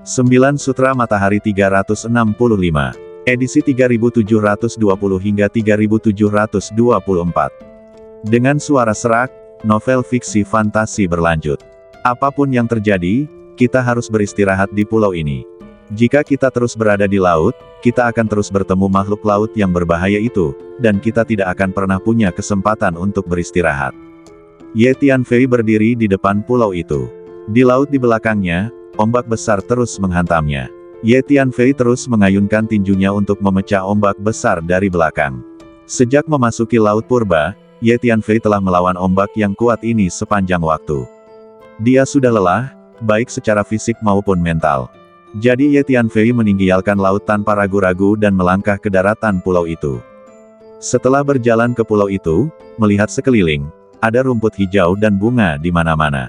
9 Sutra Matahari 365. Edisi 3720 hingga 3724. Dengan suara serak, novel fiksi fantasi berlanjut. Apapun yang terjadi, kita harus beristirahat di pulau ini. Jika kita terus berada di laut, kita akan terus bertemu makhluk laut yang berbahaya itu, dan kita tidak akan pernah punya kesempatan untuk beristirahat. Ye Tianfei berdiri di depan pulau itu. Di laut di belakangnya, ombak besar terus menghantamnya. Ye Tianfei terus mengayunkan tinjunya untuk memecah ombak besar dari belakang. Sejak memasuki Laut Purba, Ye Tianfei telah melawan ombak yang kuat ini sepanjang waktu. Dia sudah lelah, baik secara fisik maupun mental. Jadi Ye Tianfei meninggalkan laut tanpa ragu-ragu dan melangkah ke daratan pulau itu. Setelah berjalan ke pulau itu, melihat sekeliling, ada rumput hijau dan bunga di mana-mana.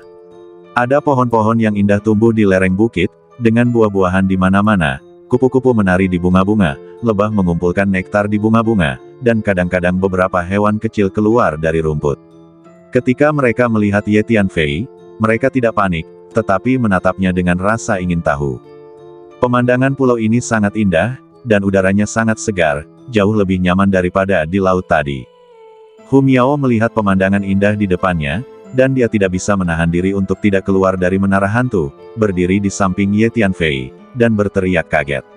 Ada pohon-pohon yang indah tumbuh di lereng bukit, dengan buah-buahan di mana-mana, kupu-kupu menari di bunga-bunga, lebah mengumpulkan nektar di bunga-bunga, dan kadang-kadang beberapa hewan kecil keluar dari rumput. Ketika mereka melihat Ye Tianfei, mereka tidak panik, tetapi menatapnya dengan rasa ingin tahu. Pemandangan pulau ini sangat indah, dan udaranya sangat segar, jauh lebih nyaman daripada di laut tadi. Hu Miao melihat pemandangan indah di depannya, dan dia tidak bisa menahan diri untuk tidak keluar dari menara hantu, berdiri di samping Ye Tianfei, dan berteriak kaget.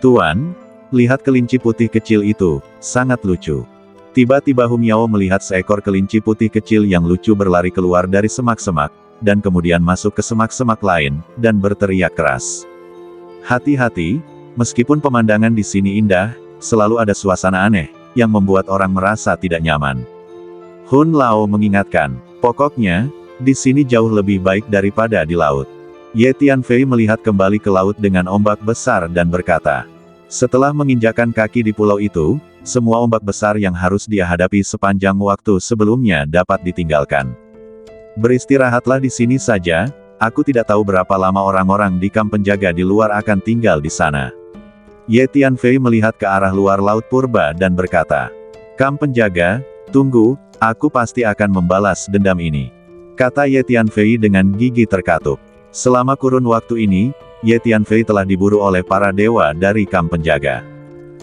"Tuan, lihat kelinci putih kecil itu, sangat lucu." Tiba-tiba Hu Miao melihat seekor kelinci putih kecil yang lucu berlari keluar dari semak-semak, dan kemudian masuk ke semak-semak lain, dan berteriak keras. "Hati-hati, meskipun pemandangan di sini indah, selalu ada suasana aneh, yang membuat orang merasa tidak nyaman." Hun Lao mengingatkan, "Pokoknya, di sini jauh lebih baik daripada di laut." Ye Tianfei melihat kembali ke laut dengan ombak besar dan berkata, setelah menginjakkan kaki di pulau itu, semua ombak besar yang harus dia hadapi sepanjang waktu sebelumnya dapat ditinggalkan. "Beristirahatlah di sini saja, aku tidak tahu berapa lama orang-orang di kamp penjaga di luar akan tinggal di sana." Ye Tianfei melihat ke arah luar Laut Purba dan berkata, "Kamp penjaga, tunggu, aku pasti akan membalas dendam ini," kata Ye Tianfei dengan gigi terkatup. Selama kurun waktu ini, Ye Tianfei telah diburu oleh para dewa dari kamp penjaga.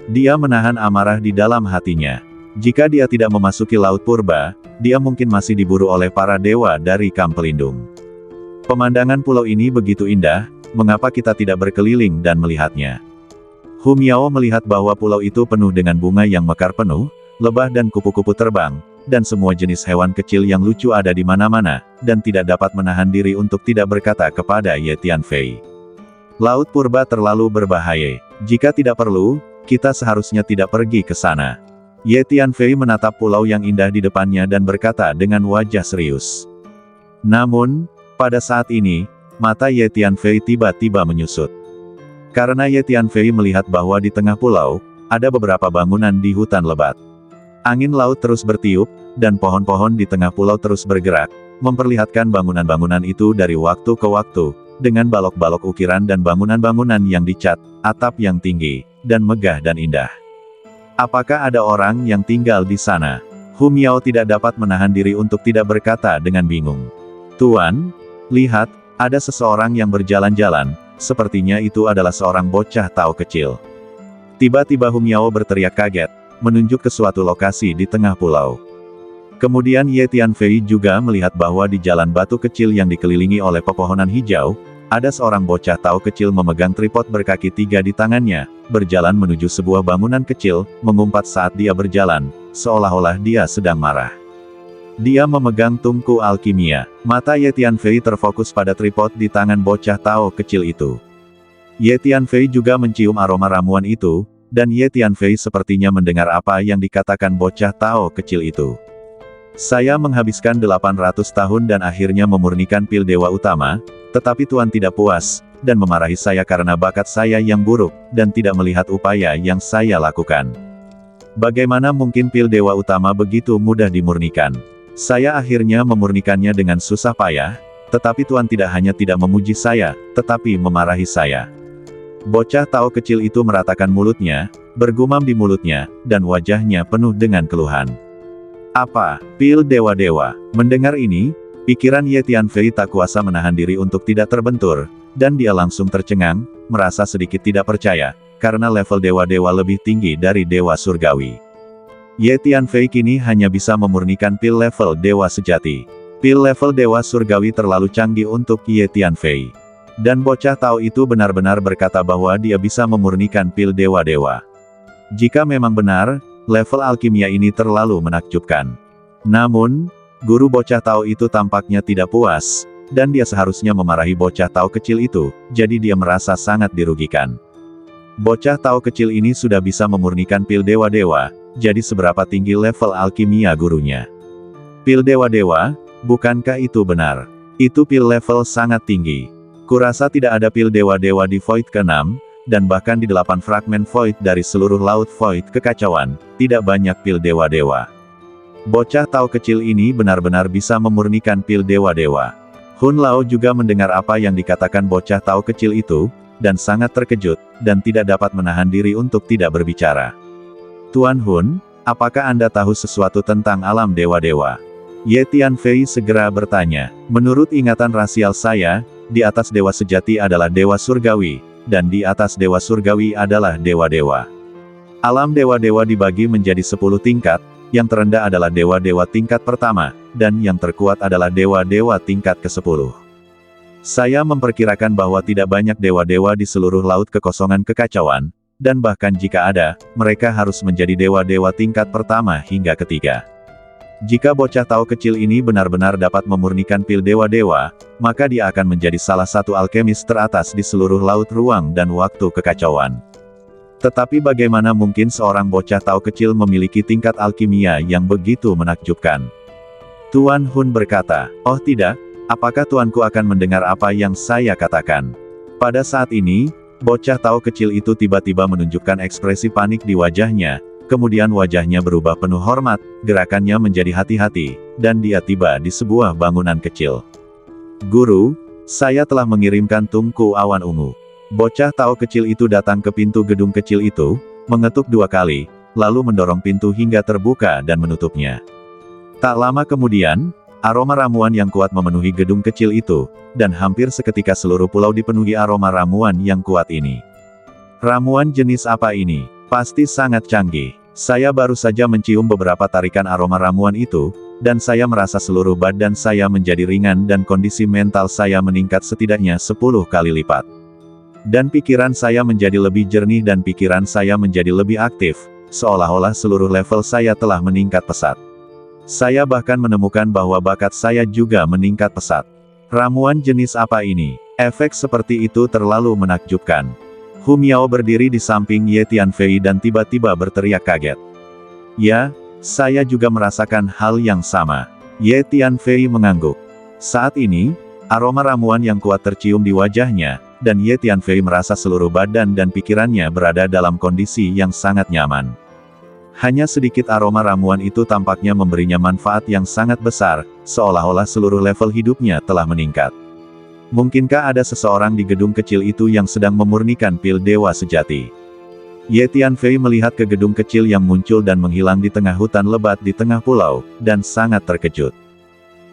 Dia menahan amarah di dalam hatinya. Jika dia tidak memasuki Laut Purba, dia mungkin masih diburu oleh para dewa dari kamp pelindung. Pemandangan pulau ini begitu indah, mengapa kita tidak berkeliling dan melihatnya? Hu Miao melihat bahwa pulau itu penuh dengan bunga yang mekar penuh, lebah dan kupu-kupu terbang, dan semua jenis hewan kecil yang lucu ada di mana-mana, dan tidak dapat menahan diri untuk tidak berkata kepada Ye Tianfei, "Laut Purba terlalu berbahaya. Jika tidak perlu, kita seharusnya tidak pergi ke sana." Ye Tianfei menatap pulau yang indah di depannya dan berkata dengan wajah serius. Namun, pada saat ini, mata Ye Tianfei tiba-tiba menyusut. Karena Ye Tianfei melihat bahwa di tengah pulau, ada beberapa bangunan di hutan lebat. Angin laut terus bertiup, dan pohon-pohon di tengah pulau terus bergerak, memperlihatkan bangunan-bangunan itu dari waktu ke waktu, dengan balok-balok ukiran dan bangunan-bangunan yang dicat, atap yang tinggi, dan megah dan indah. Apakah ada orang yang tinggal di sana? Hu Miao tidak dapat menahan diri untuk tidak berkata dengan bingung. "Tuan, lihat, ada seseorang yang berjalan-jalan, sepertinya itu adalah seorang bocah Tao kecil." Tiba-tiba Hu Miao berteriak kaget, menunjuk ke suatu lokasi di tengah pulau. Kemudian Ye Tianfei juga melihat bahwa di jalan batu kecil yang dikelilingi oleh pepohonan hijau, ada seorang bocah Tao kecil memegang tripod berkaki 3 di tangannya, berjalan menuju sebuah bangunan kecil, mengumpat saat dia berjalan, seolah-olah dia sedang marah. Dia memegang tungku alkimia. Mata Ye Tianfei terfokus pada tripod di tangan bocah Tao kecil itu. Ye Tianfei juga mencium aroma ramuan itu, dan Ye Tianfei sepertinya mendengar apa yang dikatakan bocah Tao kecil itu. "Saya menghabiskan 800 tahun dan akhirnya memurnikan pil dewa utama, tetapi Tuan tidak puas, dan memarahi saya karena bakat saya yang buruk, dan tidak melihat upaya yang saya lakukan. Bagaimana mungkin pil dewa utama begitu mudah dimurnikan? Saya akhirnya memurnikannya dengan susah payah, tetapi Tuan tidak hanya tidak memuji saya, tetapi memarahi saya." Bocah Tao kecil itu meratakan mulutnya, bergumam di mulutnya, dan wajahnya penuh dengan keluhan. "Apa, pil dewa-dewa?" Mendengar ini, Pikiran Ye Tianfei tak kuasa menahan diri untuk tidak terbentur, dan dia langsung tercengang, merasa sedikit tidak percaya, karena level dewa-dewa lebih tinggi dari dewa surgawi. Ye Tianfei kini hanya bisa memurnikan pil level dewa sejati. Pil level dewa surgawi terlalu canggih untuk Ye Tianfei. Dan bocah Tao itu benar-benar berkata bahwa dia bisa memurnikan pil dewa-dewa. Jika memang benar, level alkimia ini terlalu menakjubkan. Namun, guru bocah Tao itu tampaknya tidak puas, dan dia seharusnya memarahi bocah Tao kecil itu, jadi dia merasa sangat dirugikan. Bocah Tao kecil ini sudah bisa memurnikan pil dewa-dewa, jadi seberapa tinggi level alkimia gurunya? Pil dewa-dewa, bukankah itu benar? Itu pil level sangat tinggi. Kurasa tidak ada pil dewa-dewa di Void ke-6, dan bahkan di 8 fragmen Void dari seluruh laut Void kekacauan, tidak banyak pil dewa-dewa. Bocah Tao kecil ini benar-benar bisa memurnikan pil dewa-dewa. Hun Lao juga mendengar apa yang dikatakan bocah Tao kecil itu, dan sangat terkejut, dan tidak dapat menahan diri untuk tidak berbicara. Tuan Hun, apakah Anda tahu sesuatu tentang alam dewa-dewa? Ye Tianfei segera bertanya. Menurut ingatan rasial saya, di atas dewa sejati adalah dewa surgawi, dan di atas dewa surgawi adalah dewa-dewa. Alam dewa-dewa dibagi menjadi 10 tingkat, yang terendah adalah dewa-dewa tingkat pertama, dan yang terkuat adalah dewa-dewa tingkat ke-10. Saya memperkirakan bahwa tidak banyak dewa-dewa di seluruh laut kekosongan kekacauan, dan bahkan jika ada, mereka harus menjadi dewa-dewa tingkat pertama hingga ketiga. Jika bocah Tao kecil ini benar-benar dapat memurnikan pil dewa-dewa, maka dia akan menjadi salah satu alkemis teratas di seluruh laut ruang dan waktu kekacauan. Tetapi bagaimana mungkin seorang bocah Tao kecil memiliki tingkat alkimia yang begitu menakjubkan? Tuan Hun berkata, "Oh tidak, apakah tuanku akan mendengar apa yang saya katakan?" Pada saat ini, bocah Tao kecil itu tiba-tiba menunjukkan ekspresi panik di wajahnya, kemudian wajahnya berubah penuh hormat, gerakannya menjadi hati-hati, dan dia tiba di sebuah bangunan kecil. "Guru, saya telah mengirimkan tungku awan ungu." Bocah Tao kecil itu datang ke pintu gedung kecil itu, mengetuk 2 kali, lalu mendorong pintu hingga terbuka dan menutupnya. Tak lama kemudian, aroma ramuan yang kuat memenuhi gedung kecil itu, dan hampir seketika seluruh pulau dipenuhi aroma ramuan yang kuat ini. Ramuan jenis apa ini? Pasti sangat canggih. Saya baru saja mencium beberapa tarikan aroma ramuan itu, dan saya merasa seluruh badan saya menjadi ringan dan kondisi mental saya meningkat setidaknya 10 kali lipat. Dan pikiran saya menjadi lebih jernih dan pikiran saya menjadi lebih aktif, seolah-olah seluruh level saya telah meningkat pesat. Saya bahkan menemukan bahwa bakat saya juga meningkat pesat. Ramuan jenis apa ini? Efek seperti itu terlalu menakjubkan. Hu Miao berdiri di samping Ye Tianfei dan tiba-tiba berteriak kaget. "Ya, saya juga merasakan hal yang sama." Ye Tianfei mengangguk. Saat ini, aroma ramuan yang kuat tercium di wajahnya, dan Ye Tianfei merasa seluruh badan dan pikirannya berada dalam kondisi yang sangat nyaman. Hanya sedikit aroma ramuan itu tampaknya memberinya manfaat yang sangat besar, seolah-olah seluruh level hidupnya telah meningkat. Mungkinkah ada seseorang di gedung kecil itu yang sedang memurnikan pil dewa sejati? Ye Tianfei melihat ke gedung kecil yang muncul dan menghilang di tengah hutan lebat di tengah pulau, dan sangat terkejut.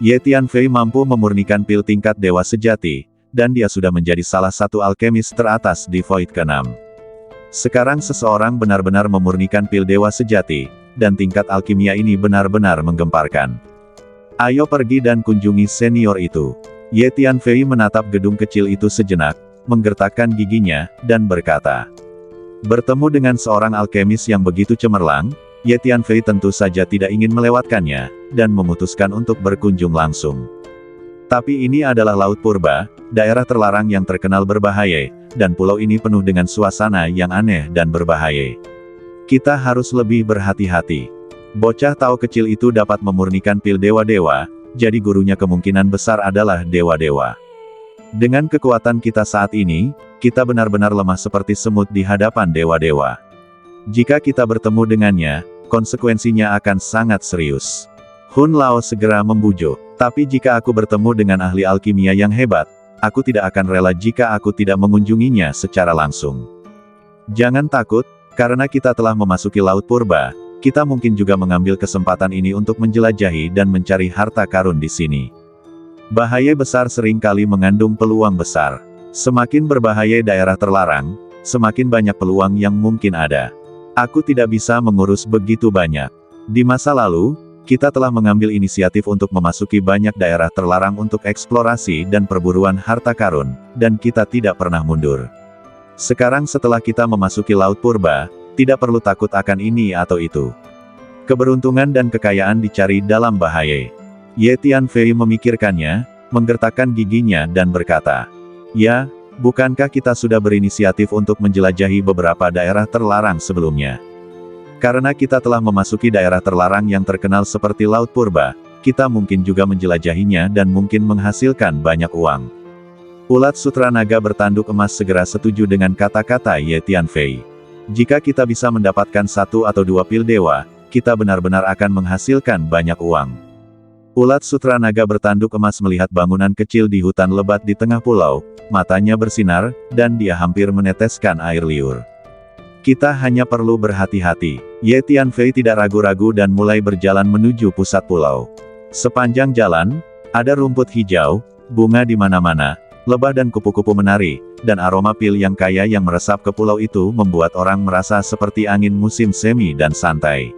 Ye Tianfei mampu memurnikan pil tingkat dewa sejati, dan dia sudah menjadi salah satu alkemis teratas di Void ke-6. Sekarang seseorang benar-benar memurnikan pil dewa sejati, dan tingkat alkimia ini benar-benar menggemparkan. Ayo pergi dan kunjungi senior itu. Ye Tianfei menatap gedung kecil itu sejenak, menggertakkan giginya, dan berkata. Bertemu dengan seorang alkemis yang begitu cemerlang, Ye Tianfei tentu saja tidak ingin melewatkannya, dan memutuskan untuk berkunjung langsung. Tapi ini adalah Laut Purba, daerah terlarang yang terkenal berbahaya, dan pulau ini penuh dengan suasana yang aneh dan berbahaya. Kita harus lebih berhati-hati. Bocah Tao kecil itu dapat memurnikan pil dewa-dewa, jadi gurunya kemungkinan besar adalah dewa-dewa. Dengan kekuatan kita saat ini, kita benar-benar lemah seperti semut di hadapan dewa-dewa. Jika kita bertemu dengannya, konsekuensinya akan sangat serius. Hun Lao segera membujuk. Tapi jika aku bertemu dengan ahli alkimia yang hebat, aku tidak akan rela jika aku tidak mengunjunginya secara langsung. Jangan takut, karena kita telah memasuki Laut Purba, kita mungkin juga mengambil kesempatan ini untuk menjelajahi dan mencari harta karun di sini. Bahaya besar seringkali mengandung peluang besar. Semakin berbahaya daerah terlarang, semakin banyak peluang yang mungkin ada. Aku tidak bisa mengurus begitu banyak. Di masa lalu, kita telah mengambil inisiatif untuk memasuki banyak daerah terlarang untuk eksplorasi dan perburuan harta karun, dan kita tidak pernah mundur. Sekarang setelah kita memasuki Laut Purba, tidak perlu takut akan ini atau itu. Keberuntungan dan kekayaan dicari dalam bahaya. Ye Tianfei memikirkannya, menggertakkan giginya dan berkata, "Ya, bukankah kita sudah berinisiatif untuk menjelajahi beberapa daerah terlarang sebelumnya? Karena kita telah memasuki daerah terlarang yang terkenal seperti Laut Purba, kita mungkin juga menjelajahinya dan mungkin menghasilkan banyak uang." Ulat sutra naga bertanduk emas segera setuju dengan kata-kata Ye Tianfei. "Jika kita bisa mendapatkan 1 atau 2 pil dewa, kita benar-benar akan menghasilkan banyak uang." Ulat sutra naga bertanduk emas melihat bangunan kecil di hutan lebat di tengah pulau, matanya bersinar, dan dia hampir meneteskan air liur. "Kita hanya perlu berhati-hati." Ye Tianfei tidak ragu-ragu dan mulai berjalan menuju pusat pulau. Sepanjang jalan, ada rumput hijau, bunga di mana-mana, lebah dan kupu-kupu menari, dan aroma pil yang kaya yang meresap ke pulau itu membuat orang merasa seperti angin musim semi dan santai.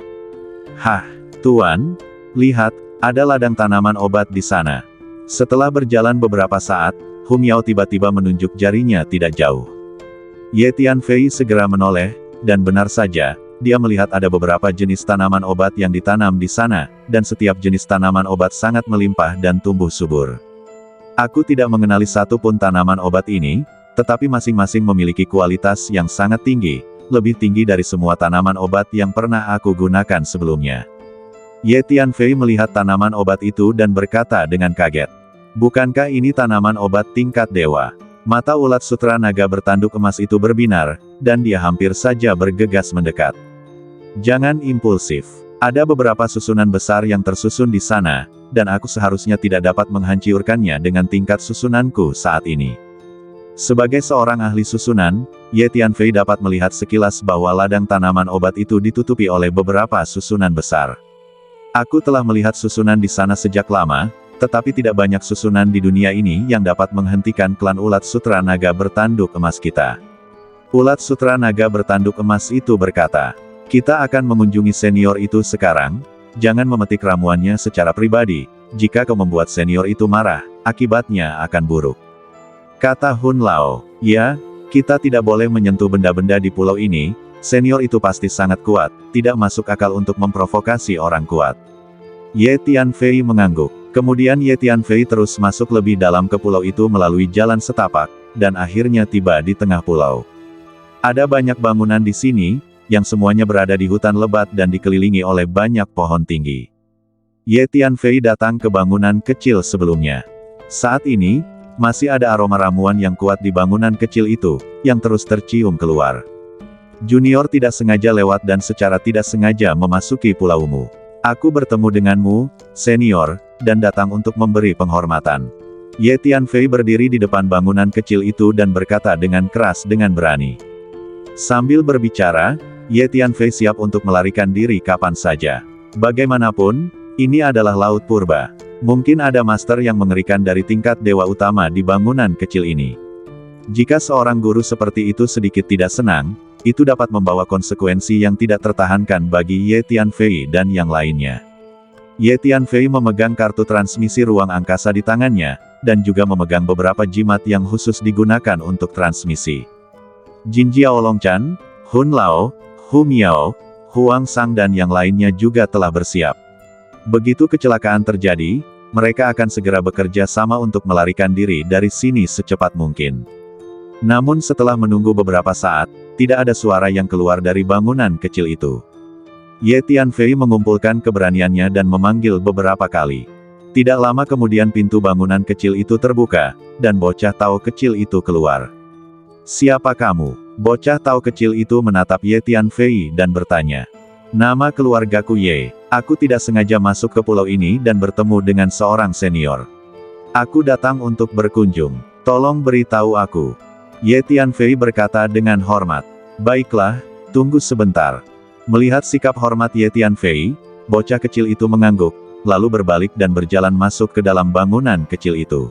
"Hah, Tuan, lihat, ada ladang tanaman obat di sana." Setelah berjalan beberapa saat, Hum Yao tiba-tiba menunjuk jarinya tidak jauh. Ye Tianfei segera menoleh, dan benar saja, dia melihat ada beberapa jenis tanaman obat yang ditanam di sana, dan setiap jenis tanaman obat sangat melimpah dan tumbuh subur. "Aku tidak mengenali satu pun tanaman obat ini, tetapi masing-masing memiliki kualitas yang sangat tinggi, lebih tinggi dari semua tanaman obat yang pernah aku gunakan sebelumnya." Ye Tianfei melihat tanaman obat itu dan berkata dengan kaget, "Bukankah ini tanaman obat tingkat dewa?" Mata ulat sutra naga bertanduk emas itu berbinar, dan dia hampir saja bergegas mendekat. "Jangan impulsif. Ada beberapa susunan besar yang tersusun di sana, dan aku seharusnya tidak dapat menghancurkannya dengan tingkat susunanku saat ini." Sebagai seorang ahli susunan, Ye Tianfei dapat melihat sekilas bahwa ladang tanaman obat itu ditutupi oleh beberapa susunan besar. "Aku telah melihat susunan di sana sejak lama, tetapi tidak banyak susunan di dunia ini yang dapat menghentikan klan ulat sutra naga bertanduk emas kita." Ulat sutra naga bertanduk emas itu berkata, "Kita akan mengunjungi senior itu sekarang. Jangan memetik ramuannya secara pribadi. Jika kau membuat senior itu marah, akibatnya akan buruk." Kata Hun Lao, "Ya, kita tidak boleh menyentuh benda-benda di pulau ini. Senior itu pasti sangat kuat, tidak masuk akal untuk memprovokasi orang kuat." Ye Tianfei mengangguk. Kemudian Ye Tianfei terus masuk lebih dalam ke pulau itu melalui jalan setapak, dan akhirnya tiba di tengah pulau. Ada banyak bangunan di sini, yang semuanya berada di hutan lebat dan dikelilingi oleh banyak pohon tinggi. Ye Tianfei datang ke bangunan kecil sebelumnya. Saat ini, masih ada aroma ramuan yang kuat di bangunan kecil itu, yang terus tercium keluar. "Junior tidak sengaja lewat dan secara tidak sengaja memasuki pulaumu. Aku bertemu denganmu, senior, dan datang untuk memberi penghormatan." Ye Tianfei berdiri di depan bangunan kecil itu dan berkata dengan keras dengan berani. Sambil berbicara, Ye Tianfei siap untuk melarikan diri kapan saja. Bagaimanapun, ini adalah Laut Purba. Mungkin ada master yang mengerikan dari tingkat dewa utama di bangunan kecil ini. Jika seorang guru seperti itu sedikit tidak senang, itu dapat membawa konsekuensi yang tidak tertahankan bagi Ye Tianfei dan yang lainnya. Ye Tianfei memegang kartu transmisi ruang angkasa di tangannya, dan juga memegang beberapa jimat yang khusus digunakan untuk transmisi. Jin Jiaolongchan, Hun Lao, Hum Yao, Huang Sang dan yang lainnya juga telah bersiap. Begitu kecelakaan terjadi, mereka akan segera bekerja sama untuk melarikan diri dari sini secepat mungkin. Namun setelah menunggu beberapa saat, tidak ada suara yang keluar dari bangunan kecil itu. Ye Tianfei mengumpulkan keberaniannya dan memanggil beberapa kali. Tidak lama kemudian pintu bangunan kecil itu terbuka, dan bocah Tao kecil itu keluar. "Siapa kamu?" Bocah Tao kecil itu menatap Ye Tianfei dan bertanya. "Nama keluargaku Ye. Aku tidak sengaja masuk ke pulau ini dan bertemu dengan seorang senior. Aku datang untuk berkunjung. Tolong beritahu aku." Ye Tianfei berkata dengan hormat. "Baiklah, tunggu sebentar." Melihat sikap hormat Ye Tianfei, bocah kecil itu mengangguk, lalu berbalik dan berjalan masuk ke dalam bangunan kecil itu.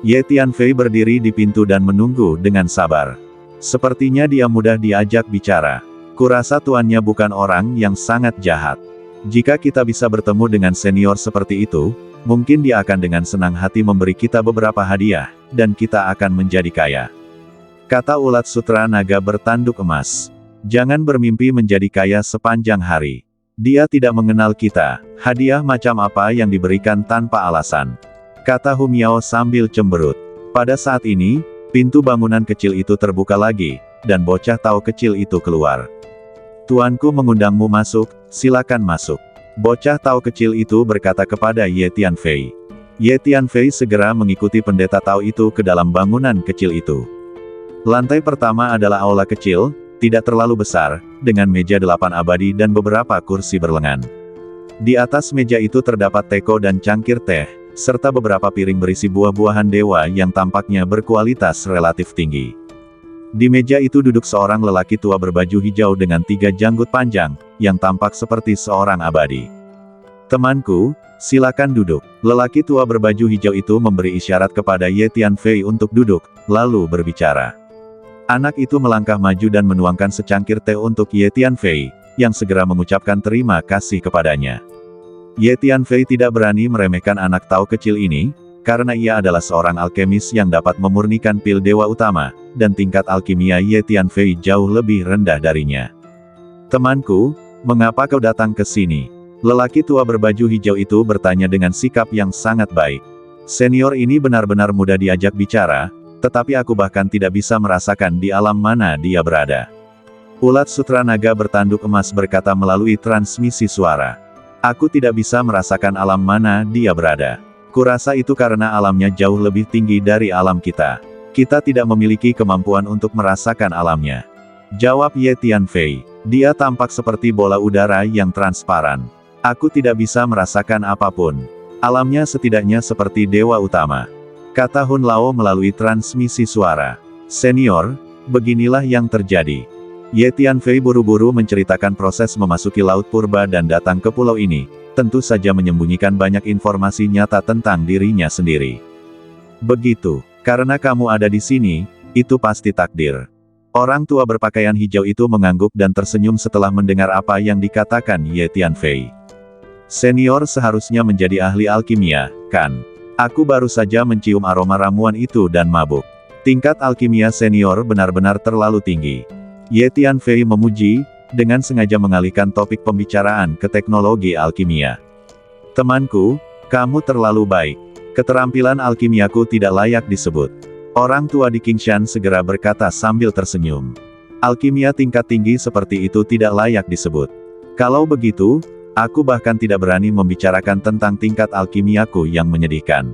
Ye Tianfei berdiri di pintu dan menunggu dengan sabar. Sepertinya dia mudah diajak bicara. Kurasa tuannya bukan orang yang sangat jahat. Jika kita bisa bertemu dengan senior seperti itu, mungkin dia akan dengan senang hati memberi kita beberapa hadiah, dan kita akan menjadi kaya. Kata ulat sutra naga bertanduk emas. Jangan bermimpi menjadi kaya sepanjang hari. Dia tidak mengenal kita, hadiah macam apa yang diberikan tanpa alasan. Kata Hu Miao sambil cemberut. Pada saat ini, pintu bangunan kecil itu terbuka lagi, dan bocah Tao kecil itu keluar. Tuanku mengundangmu masuk, silakan masuk. Bocah Tao kecil itu berkata kepada Ye Tianfei. Ye Tianfei segera mengikuti pendeta Tao itu ke dalam bangunan kecil itu. Lantai pertama adalah aula kecil, tidak terlalu besar, dengan meja 8 abadi dan beberapa kursi berlengan. Di atas meja itu terdapat teko dan cangkir teh, serta beberapa piring berisi buah-buahan dewa yang tampaknya berkualitas relatif tinggi. Di meja itu duduk seorang lelaki tua berbaju hijau dengan 3 janggut panjang, yang tampak seperti seorang abadi. Temanku, silakan duduk. Lelaki tua berbaju hijau itu memberi isyarat kepada Ye Tianfei untuk duduk, lalu berbicara. Anak itu melangkah maju dan menuangkan secangkir teh untuk Ye Tianfei, yang segera mengucapkan terima kasih kepadanya. Ye Tianfei tidak berani meremehkan anak Tao kecil ini, karena ia adalah seorang alkemis yang dapat memurnikan pil dewa utama, dan tingkat alkimia Ye Tianfei jauh lebih rendah darinya. Temanku, mengapa kau datang ke sini? Lelaki tua berbaju hijau itu bertanya dengan sikap yang sangat baik. Senior ini benar-benar mudah diajak bicara, tetapi aku bahkan tidak bisa merasakan di alam mana dia berada. Ulat sutra naga bertanduk emas berkata melalui transmisi suara. Aku tidak bisa merasakan alam mana dia berada. Kurasa itu karena alamnya jauh lebih tinggi dari alam kita. Kita tidak memiliki kemampuan untuk merasakan alamnya. Jawab Ye Tianfei. Dia tampak seperti bola udara yang transparan. Aku tidak bisa merasakan apapun. Alamnya setidaknya seperti dewa utama. Kata Hun Lao melalui transmisi suara. Senior, beginilah yang terjadi. Ye Tianfei buru-buru menceritakan proses memasuki Laut Purba dan datang ke pulau ini, tentu saja menyembunyikan banyak informasi nyata tentang dirinya sendiri. Begitu, karena kamu ada di sini, itu pasti takdir. Orang tua berpakaian hijau itu mengangguk dan tersenyum setelah mendengar apa yang dikatakan Ye Tianfei. Senior seharusnya menjadi ahli alkimia, kan? Aku baru saja mencium aroma ramuan itu dan mabuk. Tingkat alkimia senior benar-benar terlalu tinggi. Ye Tianfei memuji, dengan sengaja mengalihkan topik pembicaraan ke teknologi alkimia. Temanku, kamu terlalu baik. Keterampilan alkimiaku tidak layak disebut. Orang tua di Qingshan segera berkata sambil tersenyum. Alkimia tingkat tinggi seperti itu tidak layak disebut. Kalau begitu, aku bahkan tidak berani membicarakan tentang tingkat alkimiaku yang menyedihkan.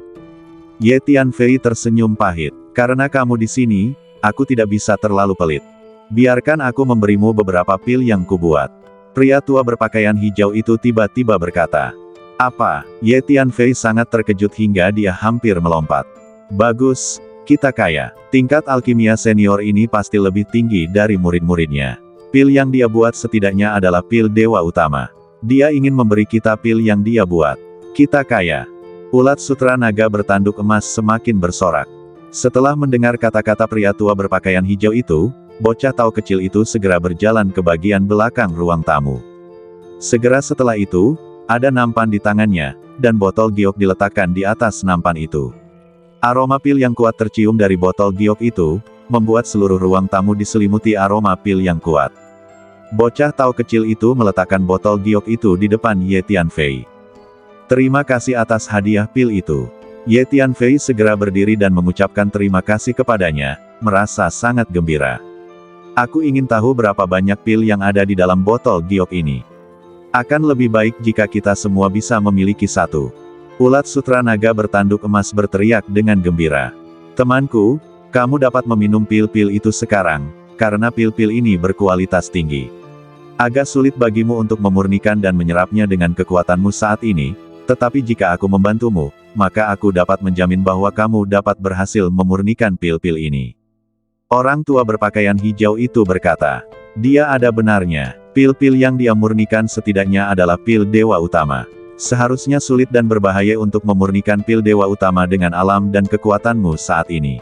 Ye Tianfei tersenyum pahit. Karena kamu di sini, aku tidak bisa terlalu pelit. Biarkan aku memberimu beberapa pil yang kubuat. Pria tua berpakaian hijau itu tiba-tiba berkata. Apa? Ye Tianfei sangat terkejut hingga dia hampir melompat. Bagus, kita kaya. Tingkat alkimia senior ini pasti lebih tinggi dari murid-muridnya. Pil yang dia buat setidaknya adalah pil dewa utama. Dia ingin memberi kita pil yang dia buat. Kita kaya. Ulat sutra naga bertanduk emas semakin bersorak. Setelah mendengar kata-kata pria tua berpakaian hijau itu, bocah Tao kecil itu segera berjalan ke bagian belakang ruang tamu. Segera setelah itu, ada nampan di tangannya, dan botol giok diletakkan di atas nampan itu. Aroma pil yang kuat tercium dari botol giok itu, membuat seluruh ruang tamu diselimuti aroma pil yang kuat. Bocah Tao kecil itu meletakkan botol giok itu di depan Ye Tianfei. Terima kasih atas hadiah pil itu. Ye Tianfei segera berdiri dan mengucapkan terima kasih kepadanya, merasa sangat gembira. Aku ingin tahu berapa banyak pil yang ada di dalam botol giok ini. Akan lebih baik jika kita semua bisa memiliki satu. Ulat sutra naga bertanduk emas berteriak dengan gembira. Temanku, kamu dapat meminum pil-pil itu sekarang, karena pil-pil ini berkualitas tinggi. Agak sulit bagimu untuk memurnikan dan menyerapnya dengan kekuatanmu saat ini, tetapi jika aku membantumu, maka aku dapat menjamin bahwa kamu dapat berhasil memurnikan pil-pil ini. Orang tua berpakaian hijau itu berkata. Dia ada benarnya. Pil-pil yang dia murnikan setidaknya adalah pil dewa utama. Seharusnya sulit dan berbahaya untuk memurnikan pil Dewa Utama dengan alam dan kekuatanmu saat ini.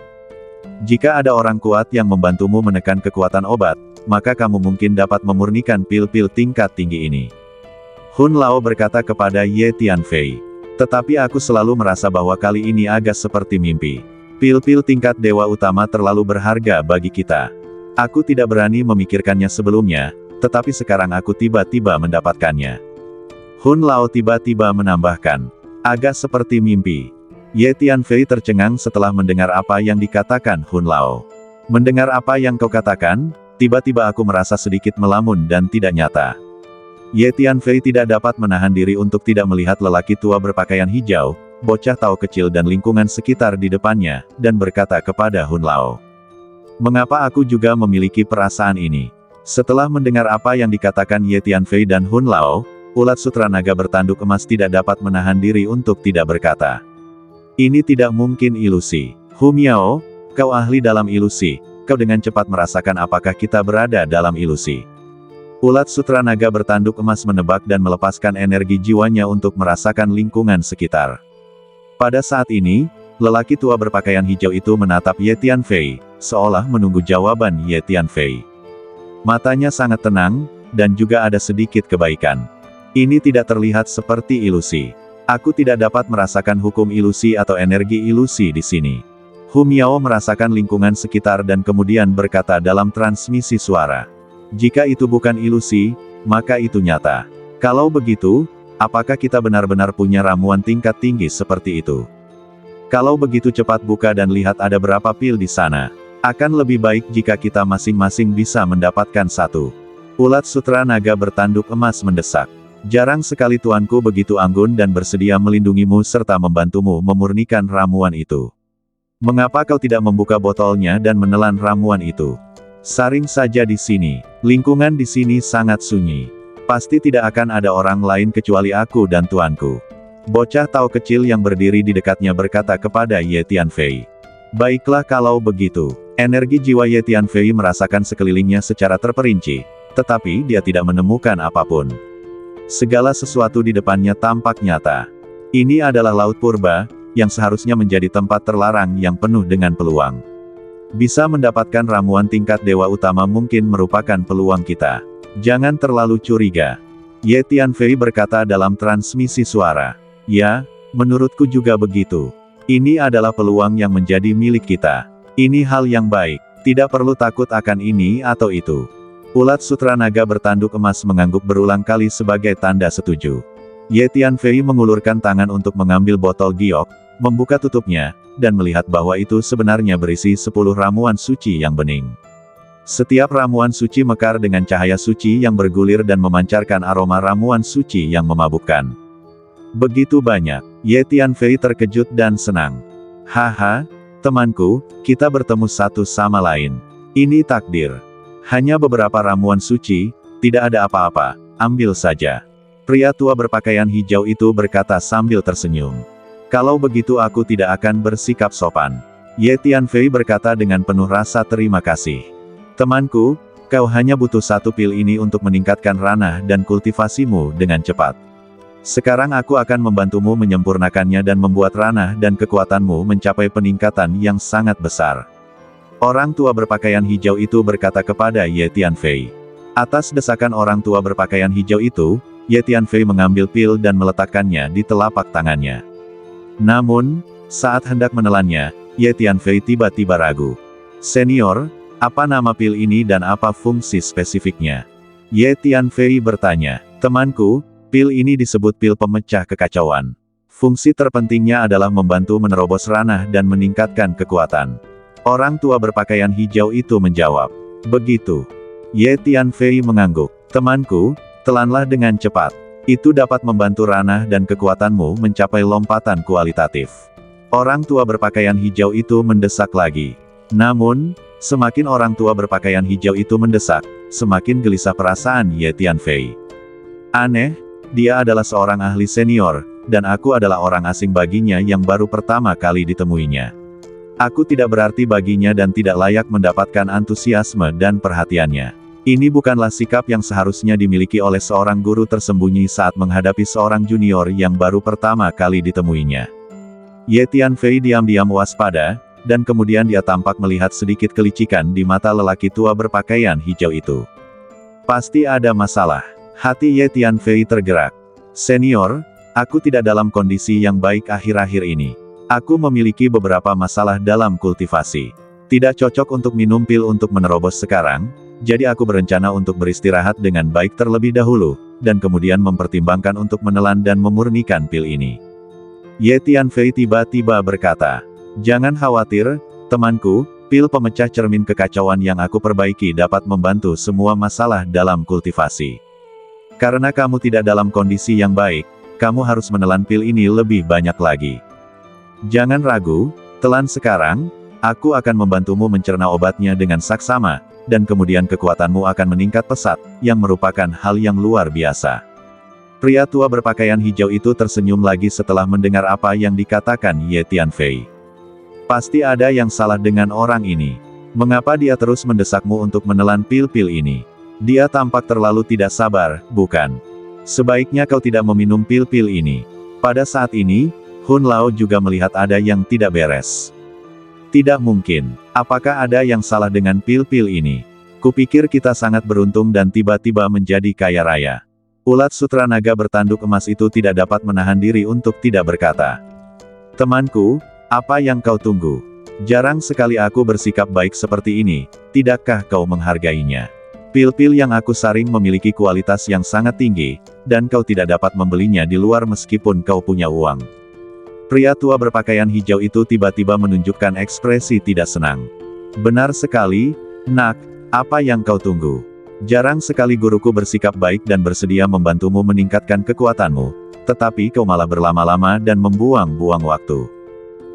Jika ada orang kuat yang membantumu menekan kekuatan obat, maka kamu mungkin dapat memurnikan pil-pil tingkat tinggi ini. Hun Lao berkata kepada Ye Tianfei. Tetapi aku selalu merasa bahwa kali ini agak seperti mimpi. Pil-pil tingkat Dewa Utama terlalu berharga bagi kita. Aku tidak berani memikirkannya sebelumnya, tetapi sekarang aku tiba-tiba mendapatkannya. Hun Lao tiba-tiba menambahkan, agak seperti mimpi. Ye Tianfei tercengang setelah mendengar apa yang dikatakan Hun Lao. Mendengar apa yang kau katakan, tiba-tiba aku merasa sedikit melamun dan tidak nyata. Ye Tianfei tidak dapat menahan diri untuk tidak melihat lelaki tua berpakaian hijau, bocah Tao kecil dan lingkungan sekitar di depannya, dan berkata kepada Hun Lao. Mengapa aku juga memiliki perasaan ini? Setelah mendengar apa yang dikatakan Ye Tianfei dan Hun Lao, ulat sutra naga bertanduk emas tidak dapat menahan diri untuk tidak berkata. Ini tidak mungkin ilusi. Hu Miao, kau ahli dalam ilusi, kau dengan cepat merasakan apakah kita berada dalam ilusi. Ulat sutra naga bertanduk emas menebak dan melepaskan energi jiwanya untuk merasakan lingkungan sekitar. Pada saat ini, lelaki tua berpakaian hijau itu menatap Ye Tianfei, seolah menunggu jawaban Ye Tianfei. Matanya sangat tenang, dan juga ada sedikit kebaikan. Ini tidak terlihat seperti ilusi. Aku tidak dapat merasakan hukum ilusi atau energi ilusi di sini. Hu Miao merasakan lingkungan sekitar dan kemudian berkata dalam transmisi suara. Jika itu bukan ilusi, maka itu nyata. Kalau begitu, apakah kita benar-benar punya ramuan tingkat tinggi seperti itu? Kalau begitu cepat buka dan lihat ada berapa pil di sana. Akan lebih baik jika kita masing-masing bisa mendapatkan satu. Ulat sutra naga bertanduk emas mendesak. Jarang sekali tuanku begitu anggun dan bersedia melindungimu serta membantumu memurnikan ramuan itu. Mengapa kau tidak membuka botolnya dan menelan ramuan itu? Saring saja di sini. Lingkungan di sini sangat sunyi. Pasti tidak akan ada orang lain kecuali aku dan tuanku. Bocah Tao kecil yang berdiri di dekatnya berkata kepada Ye Tianfei. Baiklah kalau begitu. Energi jiwa Ye Tianfei merasakan sekelilingnya secara terperinci, tetapi dia tidak menemukan apapun. Segala sesuatu di depannya tampak nyata. Ini adalah Laut Purba, yang seharusnya menjadi tempat terlarang yang penuh dengan peluang. Bisa mendapatkan ramuan tingkat Dewa Utama mungkin merupakan peluang kita. Jangan terlalu curiga. Ye Tianfei berkata dalam transmisi suara. Ya, menurutku juga begitu. Ini adalah peluang yang menjadi milik kita. Ini hal yang baik. Tidak perlu takut akan ini atau itu. Ulat sutra naga bertanduk emas mengangguk berulang kali sebagai tanda setuju. Ye Tianfei mengulurkan tangan untuk mengambil botol giok, membuka tutupnya, dan melihat bahwa itu sebenarnya berisi 10 ramuan suci yang bening. Setiap ramuan suci mekar dengan cahaya suci yang bergulir dan memancarkan aroma ramuan suci yang memabukkan. Begitu banyak. Ye Tianfei terkejut dan senang. Haha, temanku, kita bertemu satu sama lain. Ini takdir. Hanya beberapa ramuan suci, tidak ada apa-apa, ambil saja. Pria tua berpakaian hijau itu berkata sambil tersenyum. Kalau begitu aku tidak akan bersikap sopan. Ye Tianfei berkata dengan penuh rasa terima kasih. Temanku, kau hanya butuh satu pil ini untuk meningkatkan ranah dan kultivasimu dengan cepat. Sekarang aku akan membantumu menyempurnakannya dan membuat ranah dan kekuatanmu mencapai peningkatan yang sangat besar. Orang tua berpakaian hijau itu berkata kepada Ye Tianfei. Atas desakan orang tua berpakaian hijau itu, Ye Tianfei mengambil pil dan meletakkannya di telapak tangannya. Namun, saat hendak menelannya, Ye Tianfei tiba-tiba ragu. Senior, apa nama pil ini dan apa fungsi spesifiknya? Ye Tianfei bertanya. Temanku, pil ini disebut pil pemecah kekacauan. Fungsi terpentingnya adalah membantu menerobos ranah dan meningkatkan kekuatan. Orang tua berpakaian hijau itu menjawab. Begitu. Ye Tianfei mengangguk. Temanku, telanlah dengan cepat. Itu dapat membantu ranah dan kekuatanmu mencapai lompatan kualitatif. Orang tua berpakaian hijau itu mendesak lagi. Namun, semakin orang tua berpakaian hijau itu mendesak, semakin gelisah perasaan Ye Tianfei. Aneh, dia adalah seorang ahli senior, dan aku adalah orang asing baginya yang baru pertama kali ditemuinya. Aku tidak berarti baginya dan tidak layak mendapatkan antusiasme dan perhatiannya. Ini bukanlah sikap yang seharusnya dimiliki oleh seorang guru tersembunyi saat menghadapi seorang junior yang baru pertama kali ditemuinya. Ye Tianfei diam-diam waspada, dan kemudian dia tampak melihat sedikit kelicikan di mata lelaki tua berpakaian hijau itu. Pasti ada masalah. Hati Ye Tianfei tergerak. Senior, aku tidak dalam kondisi yang baik akhir-akhir ini. Aku memiliki beberapa masalah dalam kultivasi. Tidak cocok untuk minum pil untuk menerobos sekarang, jadi aku berencana untuk beristirahat dengan baik terlebih dahulu, dan kemudian mempertimbangkan untuk menelan dan memurnikan pil ini. Ye Tianfei tiba-tiba berkata, "Jangan khawatir, temanku, pil pemecah cermin kekacauan yang aku perbaiki dapat membantu semua masalah dalam kultivasi. Karena kamu tidak dalam kondisi yang baik, kamu harus menelan pil ini lebih banyak lagi. Jangan ragu, telan sekarang, aku akan membantumu mencerna obatnya dengan saksama, dan kemudian kekuatanmu akan meningkat pesat, yang merupakan hal yang luar biasa." Pria tua berpakaian hijau itu tersenyum lagi setelah mendengar apa yang dikatakan Ye Tianfei. Pasti ada yang salah dengan orang ini. Mengapa dia terus mendesakmu untuk menelan pil-pil ini? Dia tampak terlalu tidak sabar, bukan? Sebaiknya kau tidak meminum pil-pil ini. Pada saat ini, Hun Lao juga melihat ada yang tidak beres. Tidak mungkin. Apakah ada yang salah dengan pil-pil ini? Kupikir kita sangat beruntung dan tiba-tiba menjadi kaya raya. Ulat sutra naga bertanduk emas itu tidak dapat menahan diri untuk tidak berkata. Temanku, apa yang kau tunggu? Jarang sekali aku bersikap baik seperti ini, tidakkah kau menghargainya? Pil-pil yang aku saring memiliki kualitas yang sangat tinggi, dan kau tidak dapat membelinya di luar meskipun kau punya uang. Pria tua berpakaian hijau itu tiba-tiba menunjukkan ekspresi tidak senang. Benar sekali, nak, apa yang kau tunggu? Jarang sekali guruku bersikap baik dan bersedia membantumu meningkatkan kekuatanmu, tetapi kau malah berlama-lama dan membuang-buang waktu.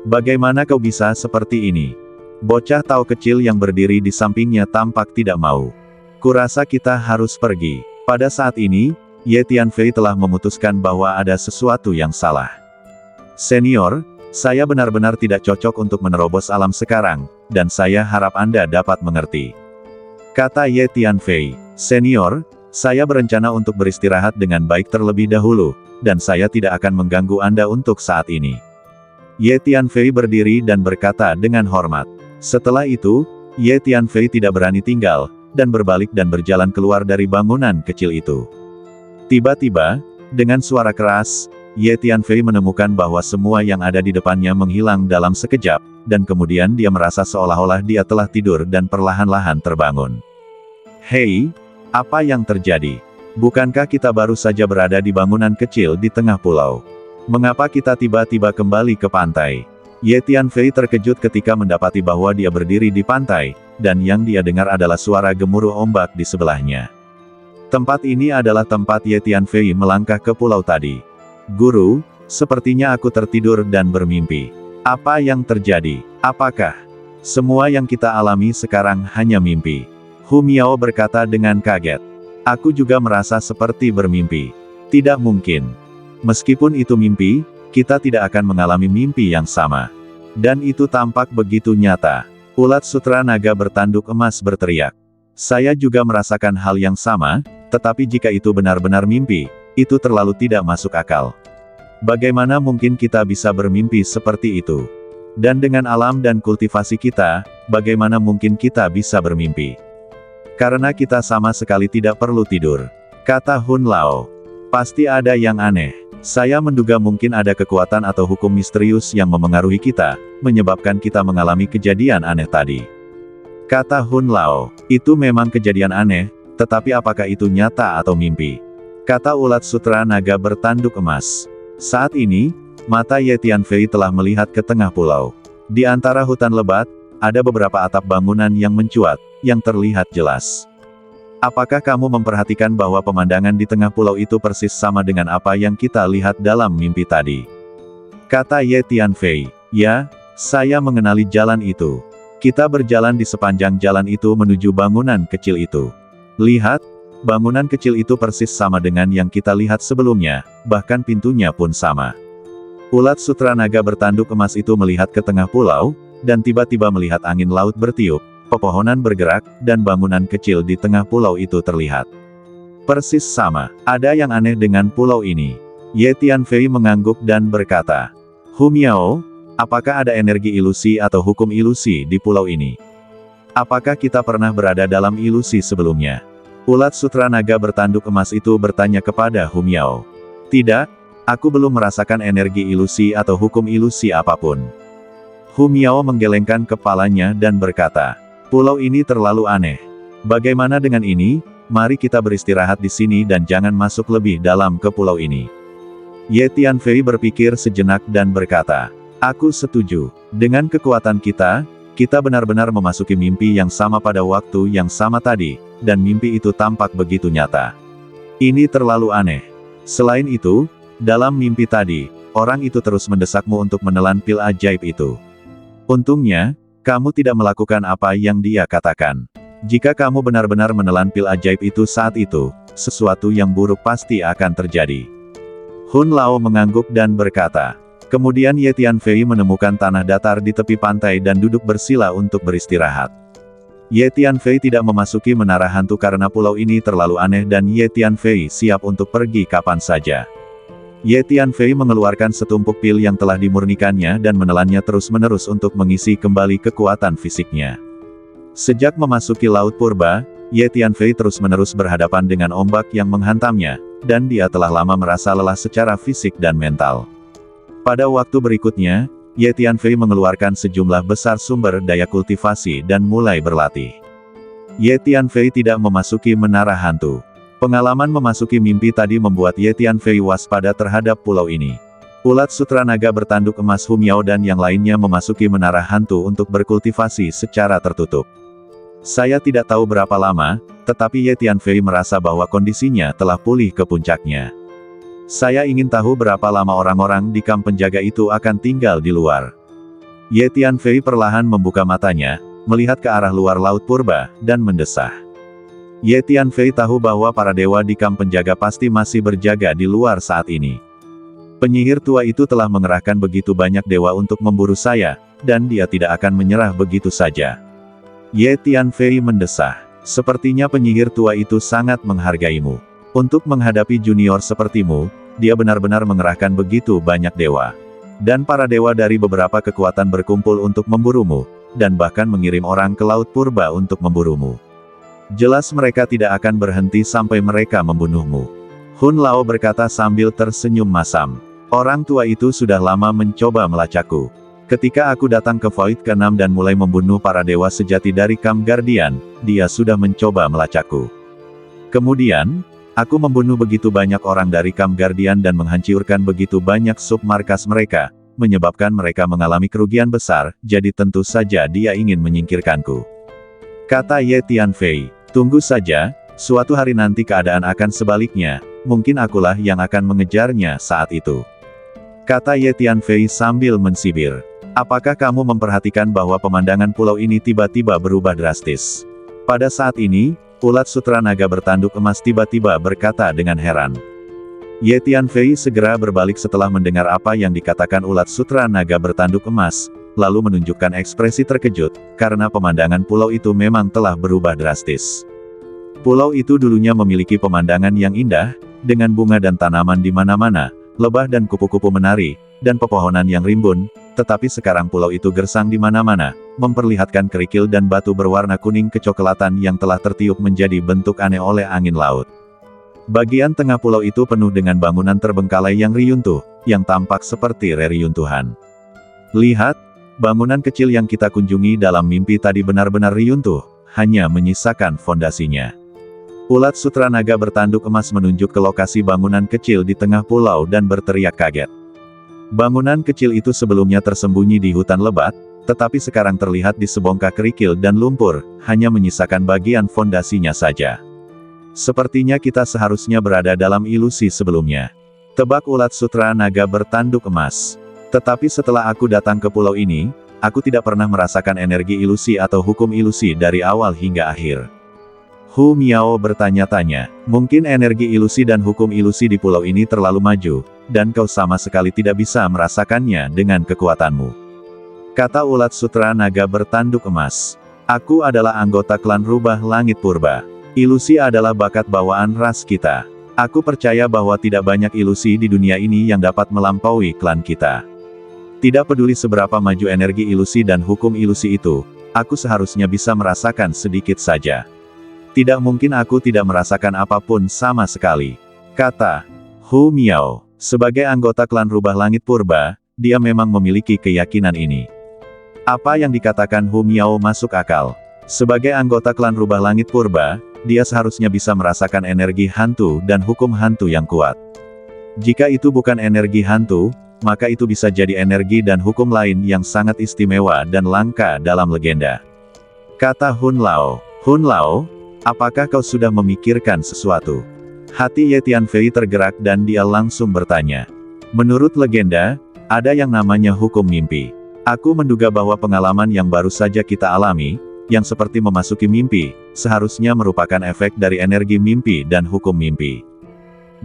Bagaimana kau bisa seperti ini? Bocah tahu kecil yang berdiri di sampingnya tampak tidak mau. Kurasa kita harus pergi. Pada saat ini, Ye Tianfei telah memutuskan bahwa ada sesuatu yang salah. Senior, saya benar-benar tidak cocok untuk menerobos alam sekarang, dan saya harap Anda dapat mengerti. Kata Ye Tianfei, "Senior, saya berencana untuk beristirahat dengan baik terlebih dahulu, dan saya tidak akan mengganggu Anda untuk saat ini." Ye Tianfei berdiri dan berkata dengan hormat. Setelah itu, Ye Tianfei tidak berani tinggal, dan berbalik dan berjalan keluar dari bangunan kecil itu. Tiba-tiba, dengan suara keras, Ye Tianfei menemukan bahwa semua yang ada di depannya menghilang dalam sekejap, dan kemudian dia merasa seolah-olah dia telah tidur dan perlahan-lahan terbangun. Hei, apa yang terjadi? Bukankah kita baru saja berada di bangunan kecil di tengah pulau? Mengapa kita tiba-tiba kembali ke pantai? Ye Tianfei terkejut ketika mendapati bahwa dia berdiri di pantai, dan yang dia dengar adalah suara gemuruh ombak di sebelahnya. Tempat ini adalah tempat Ye Tianfei melangkah ke pulau tadi. Guru, sepertinya aku tertidur dan bermimpi. Apa yang terjadi? Apakah semua yang kita alami sekarang hanya mimpi? Hu Miao berkata dengan kaget. Aku juga merasa seperti bermimpi. Tidak mungkin. Meskipun itu mimpi, kita tidak akan mengalami mimpi yang sama. Dan itu tampak begitu nyata. Ulat sutra naga bertanduk emas berteriak. Saya juga merasakan hal yang sama, tetapi jika itu benar-benar mimpi, itu terlalu tidak masuk akal. Bagaimana mungkin kita bisa bermimpi seperti itu? Dan dengan alam dan kultivasi kita, bagaimana mungkin kita bisa bermimpi? Karena kita sama sekali tidak perlu tidur. Kata Hun Lao. Pasti ada yang aneh. Saya menduga mungkin ada kekuatan atau hukum misterius yang memengaruhi kita, menyebabkan kita mengalami kejadian aneh tadi. Kata Hun Lao. Itu memang kejadian aneh, tetapi apakah itu nyata atau mimpi? Kata ulat sutra naga bertanduk emas. Saat ini, mata Ye Tianfei telah melihat ke tengah pulau. Di antara hutan lebat, ada beberapa atap bangunan yang mencuat, yang terlihat jelas. Apakah kamu memperhatikan bahwa pemandangan di tengah pulau itu persis sama dengan apa yang kita lihat dalam mimpi tadi? Kata Ye Tianfei. Ya, saya mengenali jalan itu. Kita berjalan di sepanjang jalan itu menuju bangunan kecil itu. Lihat, bangunan kecil itu persis sama dengan yang kita lihat sebelumnya, bahkan pintunya pun sama. Ulat sutra naga bertanduk emas itu melihat ke tengah pulau, dan tiba-tiba melihat angin laut bertiup, pepohonan bergerak, dan bangunan kecil di tengah pulau itu terlihat. Persis sama, ada yang aneh dengan pulau ini. Ye Tianfei mengangguk dan berkata, Hu Miao, apakah ada energi ilusi atau hukum ilusi di pulau ini? Apakah kita pernah berada dalam ilusi sebelumnya? Ulat sutra naga bertanduk emas itu bertanya kepada Hu Miao. Tidak, aku belum merasakan energi ilusi atau hukum ilusi apapun. Hu Miao menggelengkan kepalanya dan berkata, pulau ini terlalu aneh. Bagaimana dengan ini? Mari kita beristirahat di sini dan jangan masuk lebih dalam ke pulau ini. Ye Tianfei berpikir sejenak dan berkata, aku setuju. Dengan kekuatan kita benar-benar memasuki mimpi yang sama pada waktu yang sama tadi, dan mimpi itu tampak begitu nyata. Ini terlalu aneh. Selain itu, dalam mimpi tadi, orang itu terus mendesakmu untuk menelan pil ajaib itu. Untungnya, kamu tidak melakukan apa yang dia katakan. Jika kamu benar-benar menelan pil ajaib itu saat itu, sesuatu yang buruk pasti akan terjadi. Hun Lao mengangguk dan berkata. Kemudian Ye Tianfei menemukan tanah datar di tepi pantai dan duduk bersila untuk beristirahat. Ye Tianfei tidak memasuki menara hantu karena pulau ini terlalu aneh dan Ye Tianfei siap untuk pergi kapan saja. Ye Tianfei mengeluarkan setumpuk pil yang telah dimurnikannya dan menelannya terus-menerus untuk mengisi kembali kekuatan fisiknya. Sejak memasuki Laut Purba, Ye Tianfei terus-menerus berhadapan dengan ombak yang menghantamnya, dan dia telah lama merasa lelah secara fisik dan mental. Pada waktu berikutnya, Ye Tianfei mengeluarkan sejumlah besar sumber daya kultivasi dan mulai berlatih. Ye Tianfei tidak memasuki menara hantu. Pengalaman memasuki mimpi tadi membuat Ye Tianfei waspada terhadap pulau ini. Ulat sutra naga bertanduk emas Hu Miao dan yang lainnya memasuki menara hantu untuk berkultivasi secara tertutup. Saya tidak tahu berapa lama, tetapi Ye Tianfei merasa bahwa kondisinya telah pulih ke puncaknya. Saya ingin tahu berapa lama orang-orang di kamp penjaga itu akan tinggal di luar. Ye Tianfei perlahan membuka matanya, melihat ke arah luar Laut Purba, dan mendesah. Ye Tianfei tahu bahwa para dewa di kamp penjaga pasti masih berjaga di luar saat ini. Penyihir tua itu telah mengerahkan begitu banyak dewa untuk memburu saya, dan dia tidak akan menyerah begitu saja. Ye Tianfei mendesah. Sepertinya penyihir tua itu sangat menghargaimu. Untuk menghadapi junior sepertimu, dia benar-benar mengerahkan begitu banyak dewa. Dan para dewa dari beberapa kekuatan berkumpul untuk memburumu, dan bahkan mengirim orang ke Laut Purba untuk memburumu. Jelas mereka tidak akan berhenti sampai mereka membunuhmu. Hun Lao berkata sambil tersenyum masam. Orang tua itu sudah lama mencoba melacakku. Ketika aku datang ke Void ke-6 dan mulai membunuh para dewa sejati dari Camp Guardian, dia sudah mencoba melacakku. Kemudian, aku membunuh begitu banyak orang dari Camp Guardian dan menghancurkan begitu banyak sub-markas mereka, menyebabkan mereka mengalami kerugian besar, jadi tentu saja dia ingin menyingkirkanku. Kata Ye Tianfei, tunggu saja, suatu hari nanti keadaan akan sebaliknya, mungkin akulah yang akan mengejarnya saat itu. Kata Ye Tianfei sambil mensibir. Apakah kamu memperhatikan bahwa pemandangan pulau ini tiba-tiba berubah drastis? Pada saat ini, ulat sutra naga bertanduk emas tiba-tiba berkata dengan heran. Ye Tianfei segera berbalik setelah mendengar apa yang dikatakan ulat sutra naga bertanduk emas, lalu menunjukkan ekspresi terkejut, karena pemandangan pulau itu memang telah berubah drastis. Pulau itu dulunya memiliki pemandangan yang indah, dengan bunga dan tanaman di mana-mana, lebah dan kupu-kupu menari, dan pepohonan yang rimbun, tetapi sekarang pulau itu gersang di mana-mana, memperlihatkan kerikil dan batu berwarna kuning kecoklatan yang telah tertiup menjadi bentuk aneh oleh angin laut. Bagian tengah pulau itu penuh dengan bangunan terbengkalai yang reruntuh, yang tampak seperti reruntuhan. Lihat, bangunan kecil yang kita kunjungi dalam mimpi tadi benar-benar reruntuh, hanya menyisakan fondasinya. Ulat sutra naga bertanduk emas menunjuk ke lokasi bangunan kecil di tengah pulau dan berteriak kaget. Bangunan kecil itu sebelumnya tersembunyi di hutan lebat, tetapi sekarang terlihat di sebongkah kerikil dan lumpur, hanya menyisakan bagian fondasinya saja. Sepertinya kita seharusnya berada dalam ilusi sebelumnya. Tebak ulat sutra naga bertanduk emas. Tetapi setelah aku datang ke pulau ini, aku tidak pernah merasakan energi ilusi atau hukum ilusi dari awal hingga akhir. Hu Miao bertanya-tanya, mungkin energi ilusi dan hukum ilusi di pulau ini terlalu maju, dan kau sama sekali tidak bisa merasakannya dengan kekuatanmu. Kata ulat sutra naga bertanduk emas. Aku adalah anggota klan Rubah Langit Purba. Ilusi adalah bakat bawaan ras kita. Aku percaya bahwa tidak banyak ilusi di dunia ini yang dapat melampaui klan kita. Tidak peduli seberapa maju energi ilusi dan hukum ilusi itu, aku seharusnya bisa merasakan sedikit saja. Tidak mungkin aku tidak merasakan apapun sama sekali, kata Hu Miao. Sebagai anggota klan Rubah Langit Purba, dia memang memiliki keyakinan ini. Apa yang dikatakan Hu Miao masuk akal. Sebagai anggota klan Rubah Langit Purba, dia seharusnya bisa merasakan energi hantu dan hukum hantu yang kuat. Jika itu bukan energi hantu, maka itu bisa jadi energi dan hukum lain yang sangat istimewa dan langka dalam legenda. Kata Hun Lao. Hun Lao, apakah kau sudah memikirkan sesuatu? Hati Ye Tianfei tergerak dan dia langsung bertanya. Menurut legenda, ada yang namanya hukum mimpi. Aku menduga bahwa pengalaman yang baru saja kita alami, yang seperti memasuki mimpi, seharusnya merupakan efek dari energi mimpi dan hukum mimpi.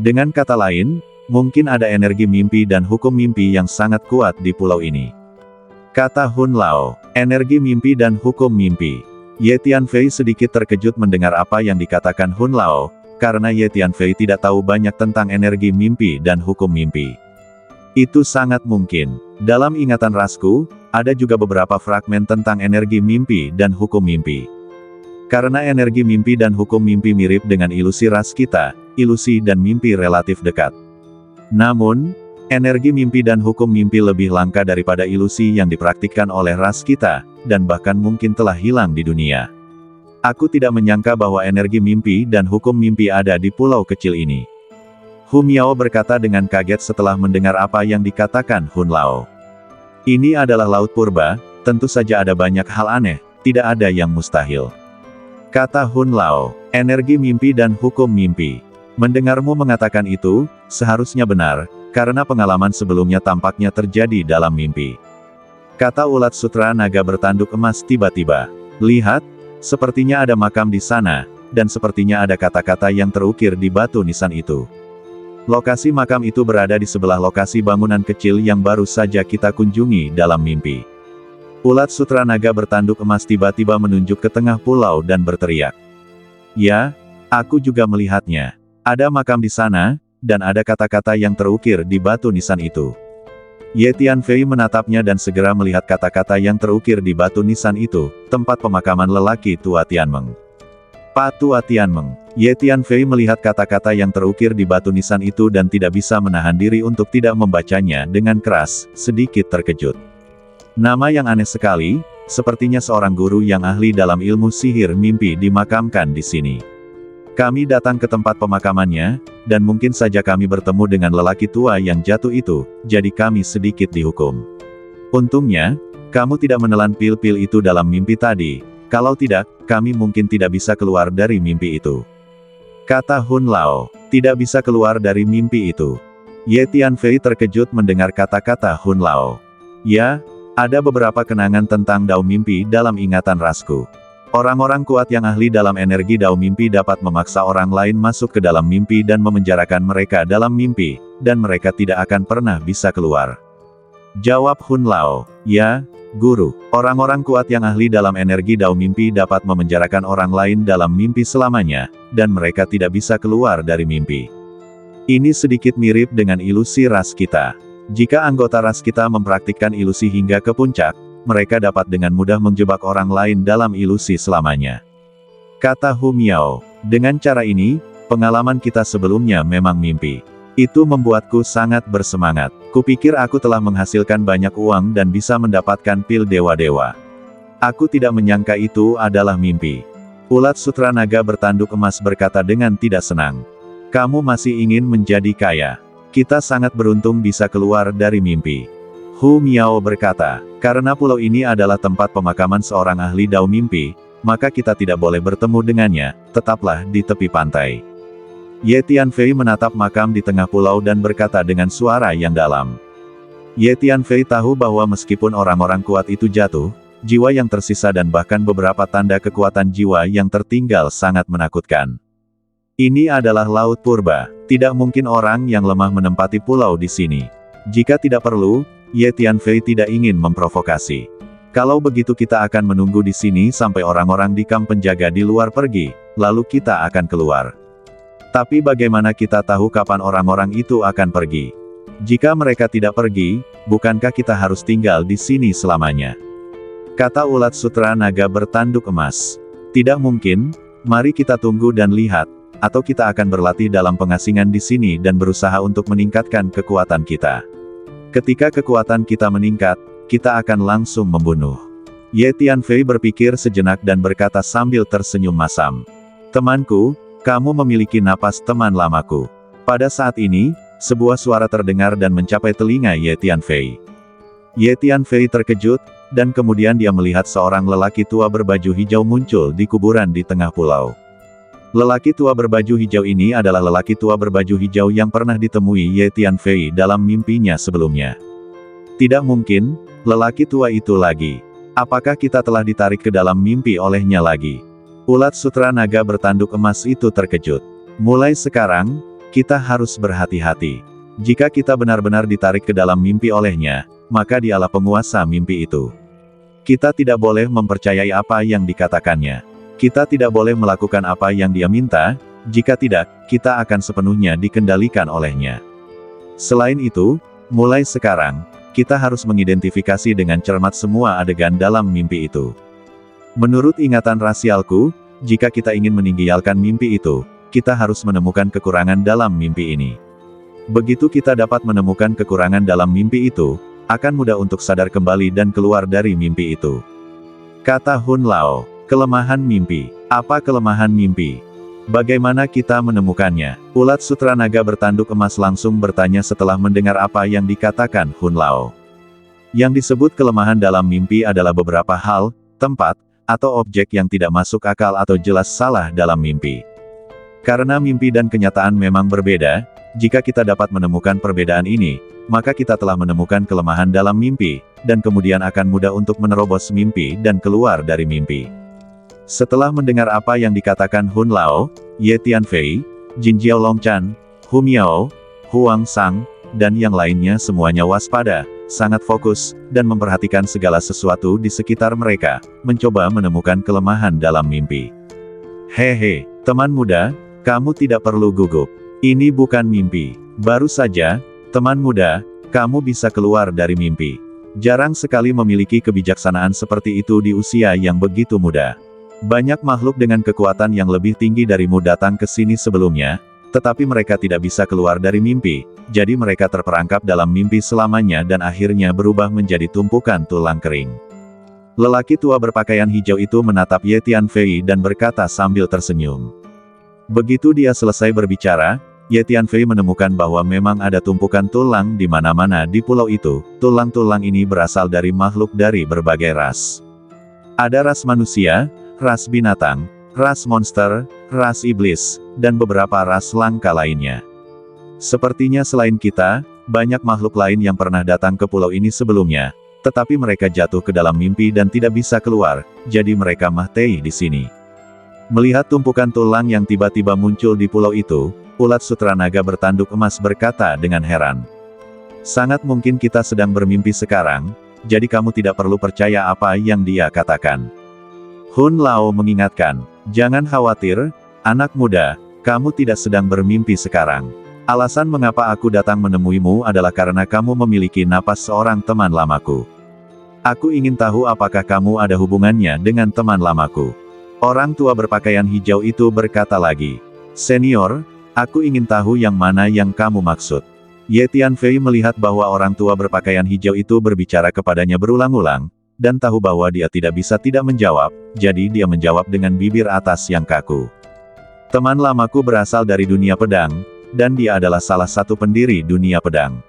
Dengan kata lain, mungkin ada energi mimpi dan hukum mimpi yang sangat kuat di pulau ini. Kata Hun Lao, energi mimpi dan hukum mimpi. Ye Tianfei sedikit terkejut mendengar apa yang dikatakan Hun Lao, karena Ye Tianfei tidak tahu banyak tentang energi mimpi dan hukum mimpi. Itu sangat mungkin. Dalam ingatan rasku, ada juga beberapa fragmen tentang energi mimpi dan hukum mimpi. Karena energi mimpi dan hukum mimpi mirip dengan ilusi ras kita, ilusi dan mimpi relatif dekat. Namun, energi mimpi dan hukum mimpi lebih langka daripada ilusi yang dipraktikkan oleh ras kita, dan bahkan mungkin telah hilang di dunia. Aku tidak menyangka bahwa energi mimpi dan hukum mimpi ada di pulau kecil ini. Hu Miao berkata dengan kaget setelah mendengar apa yang dikatakan Hun Lao. Ini adalah Laut Purba, tentu saja ada banyak hal aneh, tidak ada yang mustahil. Kata Hun Lao, energi mimpi dan hukum mimpi. Mendengarmu mengatakan itu, seharusnya benar, karena pengalaman sebelumnya tampaknya terjadi dalam mimpi. Kata ulat sutra naga bertanduk emas tiba-tiba. Lihat, sepertinya ada makam di sana, dan sepertinya ada kata-kata yang terukir di batu nisan itu. Lokasi makam itu berada di sebelah lokasi bangunan kecil yang baru saja kita kunjungi dalam mimpi. Ulat sutra naga bertanduk emas tiba-tiba menunjuk ke tengah pulau dan berteriak. Ya, aku juga melihatnya. Ada makam di sana, dan ada kata-kata yang terukir di batu nisan itu. Ye Tianfei menatapnya dan segera melihat kata-kata yang terukir di batu nisan itu, tempat pemakaman lelaki tua Tianmeng. Pak Tua Tianmeng. Ye Tianfei melihat kata-kata yang terukir di batu nisan itu dan tidak bisa menahan diri untuk tidak membacanya dengan keras, sedikit terkejut. Nama yang aneh sekali, sepertinya seorang guru yang ahli dalam ilmu sihir mimpi dimakamkan di sini. Kami datang ke tempat pemakamannya, dan mungkin saja kami bertemu dengan lelaki tua yang jatuh itu, jadi kami sedikit dihukum. Untungnya, kamu tidak menelan pil-pil itu dalam mimpi tadi, kalau tidak, kami mungkin tidak bisa keluar dari mimpi itu. Kata Hun Lao, tidak bisa keluar dari mimpi itu. Ye Tianfei terkejut mendengar kata-kata Hun Lao. Ya, ada beberapa kenangan tentang dao mimpi dalam ingatan rasku. Orang-orang kuat yang ahli dalam energi dao mimpi dapat memaksa orang lain masuk ke dalam mimpi dan memenjarakan mereka dalam mimpi, dan mereka tidak akan pernah bisa keluar. Jawab Hun Lao, ya, Guru. Orang-orang kuat yang ahli dalam energi dao mimpi dapat memenjarakan orang lain dalam mimpi selamanya, dan mereka tidak bisa keluar dari mimpi. Ini sedikit mirip dengan ilusi ras kita. Jika anggota ras kita mempraktikkan ilusi hingga ke puncak, mereka dapat dengan mudah menjebak orang lain dalam ilusi selamanya. Kata Hu Miao, dengan cara ini, pengalaman kita sebelumnya memang mimpi. Itu membuatku sangat bersemangat. Kupikir aku telah menghasilkan banyak uang dan bisa mendapatkan pil dewa-dewa. Aku tidak menyangka itu adalah mimpi. Ulat sutra naga bertanduk emas berkata dengan tidak senang. Kamu masih ingin menjadi kaya. Kita sangat beruntung bisa keluar dari mimpi. Hu Miao berkata, karena pulau ini adalah tempat pemakaman seorang ahli dao mimpi, maka kita tidak boleh bertemu dengannya, tetaplah di tepi pantai. Ye Tianfei menatap makam di tengah pulau dan berkata dengan suara yang dalam. Ye Tianfei tahu bahwa meskipun orang-orang kuat itu jatuh, jiwa yang tersisa dan bahkan beberapa tanda kekuatan jiwa yang tertinggal sangat menakutkan. Ini adalah Laut Purba, tidak mungkin orang yang lemah menempati pulau di sini. Jika tidak perlu, Ye Tianfei tidak ingin memprovokasi. Kalau begitu kita akan menunggu di sini sampai orang-orang di kamp penjaga di luar pergi, lalu kita akan keluar. Tapi bagaimana kita tahu kapan orang-orang itu akan pergi? Jika mereka tidak pergi, bukankah kita harus tinggal di sini selamanya? Kata ulat sutra naga bertanduk emas. Tidak mungkin, mari kita tunggu dan lihat, atau kita akan berlatih dalam pengasingan di sini dan berusaha untuk meningkatkan kekuatan kita. Ketika kekuatan kita meningkat, kita akan langsung membunuh. Ye Tianfei berpikir sejenak dan berkata sambil tersenyum masam. Temanku, kamu memiliki napas teman lamaku. Pada saat ini, sebuah suara terdengar dan mencapai telinga Ye Tianfei. Ye Tianfei terkejut, dan kemudian dia melihat seorang lelaki tua berbaju hijau muncul di kuburan di tengah pulau. Lelaki tua berbaju hijau ini adalah lelaki tua berbaju hijau yang pernah ditemui Ye Tianfei dalam mimpinya sebelumnya. Tidak mungkin, lelaki tua itu lagi. Apakah kita telah ditarik ke dalam mimpi olehnya lagi? Ulat sutra naga bertanduk emas itu terkejut. Mulai sekarang, kita harus berhati-hati. Jika kita benar-benar ditarik ke dalam mimpi olehnya, maka dialah penguasa mimpi itu. Kita tidak boleh mempercayai apa yang dikatakannya. Kita tidak boleh melakukan apa yang dia minta, jika tidak, kita akan sepenuhnya dikendalikan olehnya. Selain itu, mulai sekarang, kita harus mengidentifikasi dengan cermat semua adegan dalam mimpi itu. Menurut ingatan rasialku, jika kita ingin meninggalkan mimpi itu, kita harus menemukan kekurangan dalam mimpi ini. Begitu kita dapat menemukan kekurangan dalam mimpi itu, akan mudah untuk sadar kembali dan keluar dari mimpi itu. Kata Hun Lao, kelemahan mimpi. Apa kelemahan mimpi? Bagaimana kita menemukannya? Ulat sutra naga bertanduk emas langsung bertanya setelah mendengar apa yang dikatakan Hun Lao. Yang disebut kelemahan dalam mimpi adalah beberapa hal, tempat, atau objek yang tidak masuk akal atau jelas salah dalam mimpi. Karena mimpi dan kenyataan memang berbeda, jika kita dapat menemukan perbedaan ini, maka kita telah menemukan kelemahan dalam mimpi, dan kemudian akan mudah untuk menerobos mimpi dan keluar dari mimpi. Setelah mendengar apa yang dikatakan Hun Lao, Ye Tianfei, Jin Jiaolongchan, Hu Miao, Huang Sang, dan yang lainnya semuanya waspada, sangat fokus, dan memperhatikan segala sesuatu di sekitar mereka, mencoba menemukan kelemahan dalam mimpi. Hehe, teman muda, kamu tidak perlu gugup. Ini bukan mimpi. Baru saja, teman muda, kamu bisa keluar dari mimpi. Jarang sekali memiliki kebijaksanaan seperti itu di usia yang begitu muda. Banyak makhluk dengan kekuatan yang lebih tinggi darimu datang ke sini sebelumnya, tetapi mereka tidak bisa keluar dari mimpi, jadi mereka terperangkap dalam mimpi selamanya dan akhirnya berubah menjadi tumpukan tulang kering. Lelaki tua berpakaian hijau itu menatap Ye Tianfei dan berkata sambil tersenyum. Begitu dia selesai berbicara, Ye Tianfei menemukan bahwa memang ada tumpukan tulang di mana-mana di pulau itu. Tulang-tulang ini berasal dari makhluk dari berbagai ras. Ada ras manusia, ras binatang, ras monster, ras iblis, dan beberapa ras langka lainnya. Sepertinya selain kita, banyak makhluk lain yang pernah datang ke pulau ini sebelumnya, tetapi mereka jatuh ke dalam mimpi dan tidak bisa keluar, jadi mereka mati di sini. Melihat tumpukan tulang yang tiba-tiba muncul di pulau itu, ulat sutra naga bertanduk emas berkata dengan heran. Sangat mungkin kita sedang bermimpi sekarang, jadi kamu tidak perlu percaya apa yang dia katakan. Hun Lao mengingatkan, jangan khawatir, anak muda, kamu tidak sedang bermimpi sekarang. Alasan mengapa aku datang menemuimu adalah karena kamu memiliki napas seorang teman lamaku. Aku ingin tahu apakah kamu ada hubungannya dengan teman lamaku. Orang tua berpakaian hijau itu berkata lagi. Senior, aku ingin tahu yang mana yang kamu maksud. Ye Tianfei melihat bahwa orang tua berpakaian hijau itu berbicara kepadanya berulang-ulang, dan tahu bahwa dia tidak bisa tidak menjawab, jadi dia menjawab dengan bibir atas yang kaku. Teman lamaku berasal dari dunia pedang, dan dia adalah salah satu pendiri dunia pedang.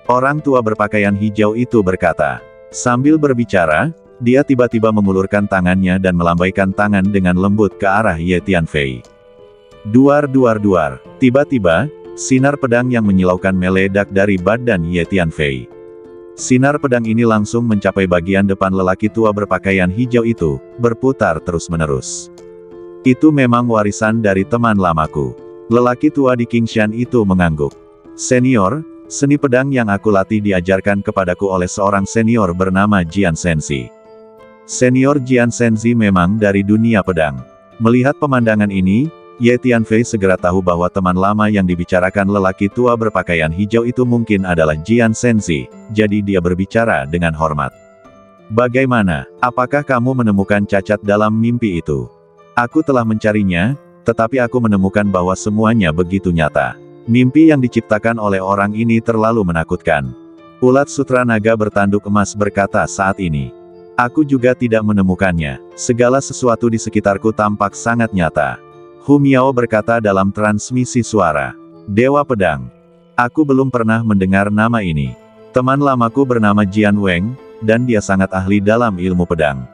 Orang tua berpakaian hijau itu berkata. Sambil berbicara, dia tiba-tiba mengulurkan tangannya dan melambaikan tangan dengan lembut ke arah Ye Tianfei. Duar duar duar. Tiba-tiba, sinar pedang yang menyilaukan meledak dari badan Ye Tianfei. Sinar pedang ini langsung mencapai bagian depan lelaki tua berpakaian hijau itu, berputar terus-menerus. Itu memang warisan dari teman lamaku. Lelaki tua di Qingshan itu mengangguk. Senior, seni pedang yang aku latih diajarkan kepadaku oleh seorang senior bernama Jian Sensi. Senior Jian Shenzi memang dari dunia pedang. Melihat pemandangan ini, Ye Tianfei segera tahu bahwa teman lama yang dibicarakan lelaki tua berpakaian hijau itu mungkin adalah Jian Shenzi, jadi dia berbicara dengan hormat. Bagaimana, apakah kamu menemukan cacat dalam mimpi itu? Aku telah mencarinya, tetapi aku menemukan bahwa semuanya begitu nyata. Mimpi yang diciptakan oleh orang ini terlalu menakutkan. Ulat sutra naga bertanduk emas berkata saat ini. Aku juga tidak menemukannya, segala sesuatu di sekitarku tampak sangat nyata. Hu Miao berkata dalam transmisi suara. Dewa Pedang. Aku belum pernah mendengar nama ini. Teman lamaku bernama Jian Weng, dan dia sangat ahli dalam ilmu pedang.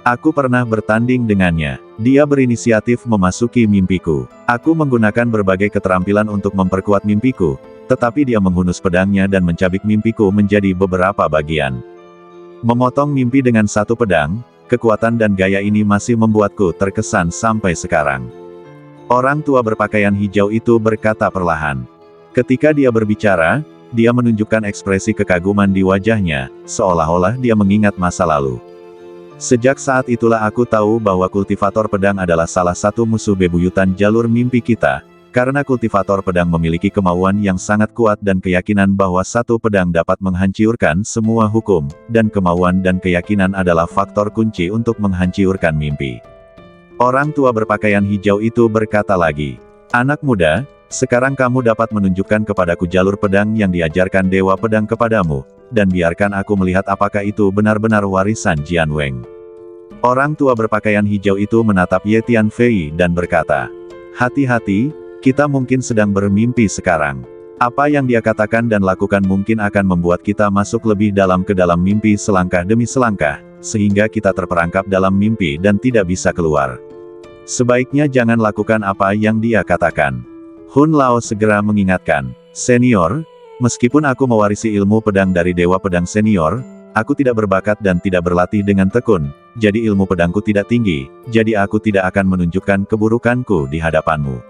Aku pernah bertanding dengannya. Dia berinisiatif memasuki mimpiku. Aku menggunakan berbagai keterampilan untuk memperkuat mimpiku, tetapi dia menghunus pedangnya dan mencabik mimpiku menjadi beberapa bagian. Memotong mimpi dengan satu pedang, kekuatan dan gaya ini masih membuatku terkesan sampai sekarang. Orang tua berpakaian hijau itu berkata perlahan. Ketika dia berbicara, dia menunjukkan ekspresi kekaguman di wajahnya, seolah-olah dia mengingat masa lalu. Sejak saat itulah aku tahu bahwa kultivator pedang adalah salah satu musuh bebuyutan jalur mimpi kita, karena kultivator pedang memiliki kemauan yang sangat kuat dan keyakinan bahwa satu pedang dapat menghancurkan semua hukum, dan kemauan dan keyakinan adalah faktor kunci untuk menghancurkan mimpi. Orang tua berpakaian hijau itu berkata lagi, anak muda, sekarang kamu dapat menunjukkan kepadaku jalur pedang yang diajarkan Dewa Pedang kepadamu, dan biarkan aku melihat apakah itu benar-benar warisan Jian Weng. Orang tua berpakaian hijau itu menatap Ye Tianfei dan berkata, hati-hati, kita mungkin sedang bermimpi sekarang. Apa yang dia katakan dan lakukan mungkin akan membuat kita masuk lebih dalam ke dalam mimpi selangkah demi selangkah, sehingga kita terperangkap dalam mimpi dan tidak bisa keluar. Sebaiknya jangan lakukan apa yang dia katakan. Hun Lao segera mengingatkan, senior, meskipun aku mewarisi ilmu pedang dari Dewa Pedang Senior, aku tidak berbakat dan tidak berlatih dengan tekun, jadi ilmu pedangku tidak tinggi, jadi aku tidak akan menunjukkan keburukanku di hadapanmu.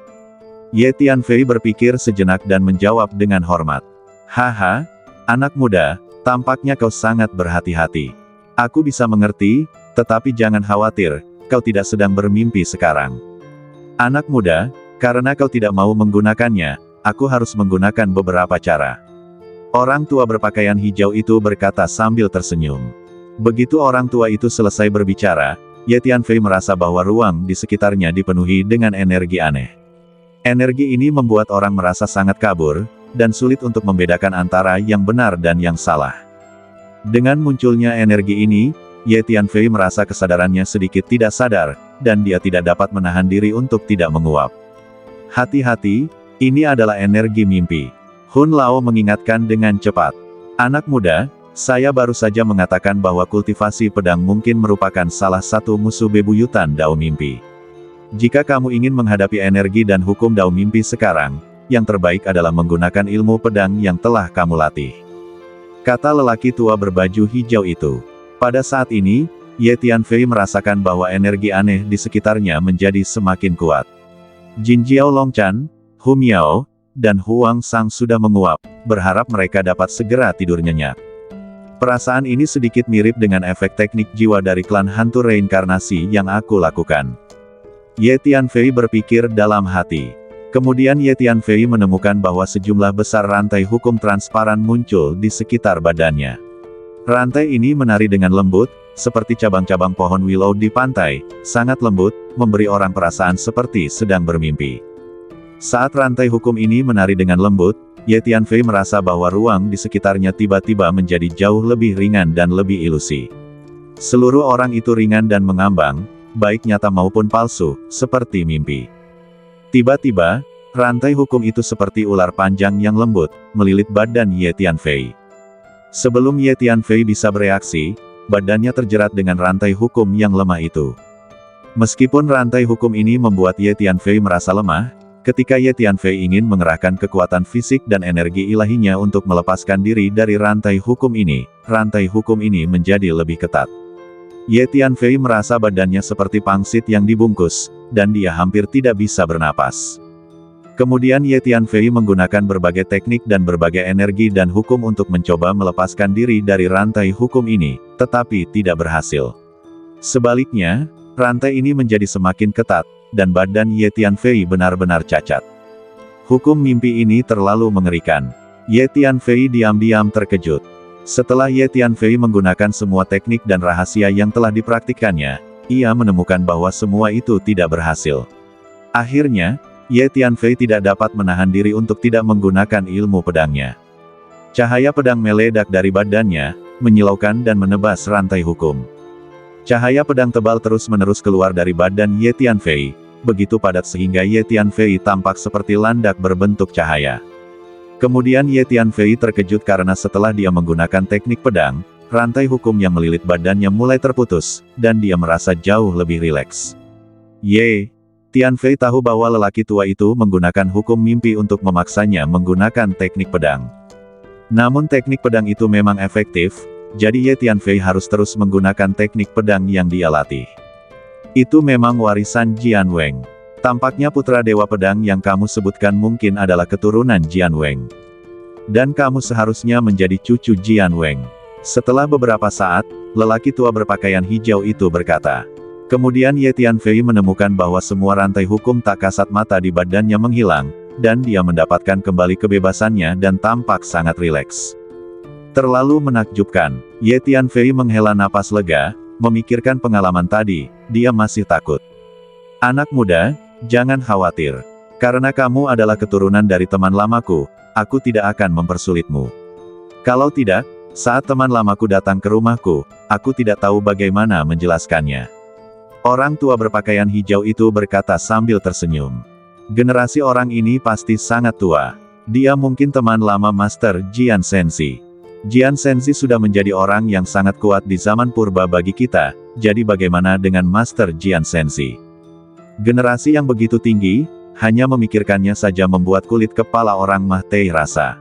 Ye Tianfei berpikir sejenak dan menjawab dengan hormat. Haha, anak muda, tampaknya kau sangat berhati-hati. Aku bisa mengerti, tetapi jangan khawatir, kau tidak sedang bermimpi sekarang. Anak muda, karena kau tidak mau menggunakannya, aku harus menggunakan beberapa cara. Orang tua berpakaian hijau itu berkata sambil tersenyum. Begitu orang tua itu selesai berbicara, Ye Tianfei merasa bahwa ruang di sekitarnya dipenuhi dengan energi aneh. Energi ini membuat orang merasa sangat kabur, dan sulit untuk membedakan antara yang benar dan yang salah. Dengan munculnya energi ini, Ye Tianfei merasa kesadarannya sedikit tidak sadar, dan dia tidak dapat menahan diri untuk tidak menguap. Hati-hati, ini adalah energi mimpi. Hun Lao mengingatkan dengan cepat. Anak muda, saya baru saja mengatakan bahwa kultivasi pedang mungkin merupakan salah satu musuh bebuyutan Dao Mimpi. Jika kamu ingin menghadapi energi dan hukum Dao Mimpi sekarang, yang terbaik adalah menggunakan ilmu pedang yang telah kamu latih. Kata lelaki tua berbaju hijau itu. Pada saat ini, Ye Tianfei merasakan bahwa energi aneh di sekitarnya menjadi semakin kuat. Jin Jiao Longchan, Hu Miao, dan Huang Sang sudah menguap, berharap mereka dapat segera tidur nyenyak. Perasaan ini sedikit mirip dengan efek teknik jiwa dari klan hantu reinkarnasi yang aku lakukan. Ye Tianfei berpikir dalam hati. Kemudian Ye Tianfei menemukan bahwa sejumlah besar rantai hukum transparan muncul di sekitar badannya. Rantai ini menari dengan lembut, seperti cabang-cabang pohon willow di pantai, sangat lembut, memberi orang perasaan seperti sedang bermimpi. Saat rantai hukum ini menari dengan lembut, Ye Tianfei merasa bahwa ruang di sekitarnya tiba-tiba menjadi jauh lebih ringan dan lebih ilusi. Seluruh orang itu ringan dan mengambang, baik nyata maupun palsu, seperti mimpi. Tiba-tiba, rantai hukum itu seperti ular panjang yang lembut, melilit badan Ye Tianfei. Sebelum Ye Tianfei bisa bereaksi, badannya terjerat dengan rantai hukum yang lemah itu. Meskipun rantai hukum ini membuat Ye Tianfei merasa lemah, ketika Ye Tianfei ingin mengerahkan kekuatan fisik dan energi ilahinya untuk melepaskan diri dari rantai hukum ini menjadi lebih ketat. Ye Tianfei merasa badannya seperti pangsit yang dibungkus, dan dia hampir tidak bisa bernapas. Kemudian Ye Tianfei menggunakan berbagai teknik dan berbagai energi dan hukum untuk mencoba melepaskan diri dari rantai hukum ini, tetapi tidak berhasil. Sebaliknya, rantai ini menjadi semakin ketat, dan badan Ye Tianfei benar-benar cacat. Hukum mimpi ini terlalu mengerikan. Ye Tianfei diam-diam terkejut. Setelah Ye Tianfei menggunakan semua teknik dan rahasia yang telah dipraktikkannya, ia menemukan bahwa semua itu tidak berhasil. Akhirnya, Ye Tianfei tidak dapat menahan diri untuk tidak menggunakan ilmu pedangnya. Cahaya pedang meledak dari badannya, menyilaukan dan menebas rantai hukum. Cahaya pedang tebal terus-menerus keluar dari badan Ye Tianfei, begitu padat sehingga Ye Tianfei tampak seperti landak berbentuk cahaya. Kemudian Ye Tianfei terkejut karena setelah dia menggunakan teknik pedang, rantai hukum yang melilit badannya mulai terputus, dan dia merasa jauh lebih rileks. Ye Tianfei tahu bahwa lelaki tua itu menggunakan hukum mimpi untuk memaksanya menggunakan teknik pedang. Namun teknik pedang itu memang efektif, jadi Ye Tianfei harus terus menggunakan teknik pedang yang dia latih. Itu memang warisan Jian Weng. Tampaknya putra dewa pedang yang kamu sebutkan mungkin adalah keturunan Jian Weng. Dan kamu seharusnya menjadi cucu Jian Weng. Setelah beberapa saat, lelaki tua berpakaian hijau itu berkata. Kemudian Ye Tianfei menemukan bahwa semua rantai hukum tak kasat mata di badannya menghilang, dan dia mendapatkan kembali kebebasannya dan tampak sangat rileks. Terlalu menakjubkan, Ye Tianfei menghela napas lega, memikirkan pengalaman tadi, dia masih takut. Anak muda, jangan khawatir. Karena kamu adalah keturunan dari teman lamaku, aku tidak akan mempersulitmu. Kalau tidak, saat teman lamaku datang ke rumahku, aku tidak tahu bagaimana menjelaskannya. Orang tua berpakaian hijau itu berkata sambil tersenyum. Generasi orang ini pasti sangat tua. Dia mungkin teman lama Master Jian Sensi. Jian Sensi sudah menjadi orang yang sangat kuat di zaman purba bagi kita, jadi bagaimana dengan Master Jian Sensi? Generasi yang begitu tinggi, hanya memikirkannya saja membuat kulit kepala orang Mah Tei rasa.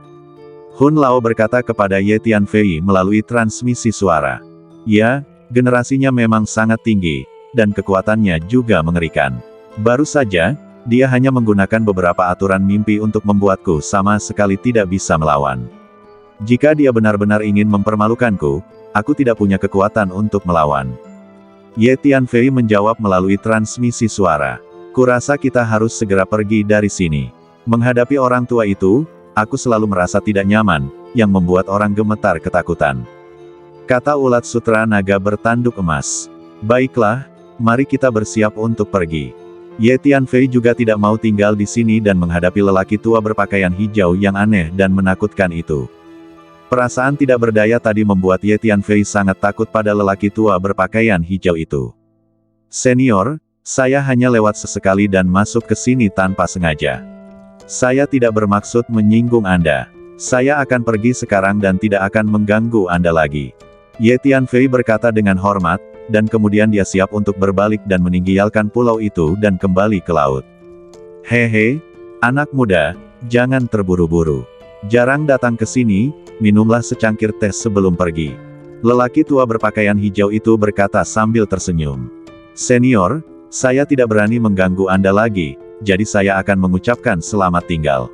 Hun Lao berkata kepada Ye Tianfei melalui transmisi suara. Ya, generasinya memang sangat tinggi, dan kekuatannya juga mengerikan. Baru saja, dia hanya menggunakan beberapa aturan mimpi untuk membuatku sama sekali tidak bisa melawan. Jika dia benar-benar ingin mempermalukanku, aku tidak punya kekuatan untuk melawan. Ye Tianfei menjawab melalui transmisi suara. Kurasa kita harus segera pergi dari sini. Menghadapi orang tua itu, aku selalu merasa tidak nyaman, yang membuat orang gemetar ketakutan. Kata ulat sutra naga bertanduk emas. Baiklah, mari kita bersiap untuk pergi. Ye Tianfei juga tidak mau tinggal di sini dan menghadapi lelaki tua berpakaian hijau yang aneh dan menakutkan itu. Perasaan tidak berdaya tadi membuat Ye Tianfei sangat takut pada lelaki tua berpakaian hijau itu. Senior, saya hanya lewat sesekali dan masuk ke sini tanpa sengaja. Saya tidak bermaksud menyinggung Anda. Saya akan pergi sekarang dan tidak akan mengganggu Anda lagi. Ye Tianfei berkata dengan hormat, dan kemudian dia siap untuk berbalik dan meninggalkan pulau itu dan kembali ke laut. Hehe, anak muda, jangan terburu-buru. Jarang datang ke sini, minumlah secangkir teh sebelum pergi. Lelaki tua berpakaian hijau itu berkata sambil tersenyum. Senior, saya tidak berani mengganggu Anda lagi, jadi saya akan mengucapkan selamat tinggal.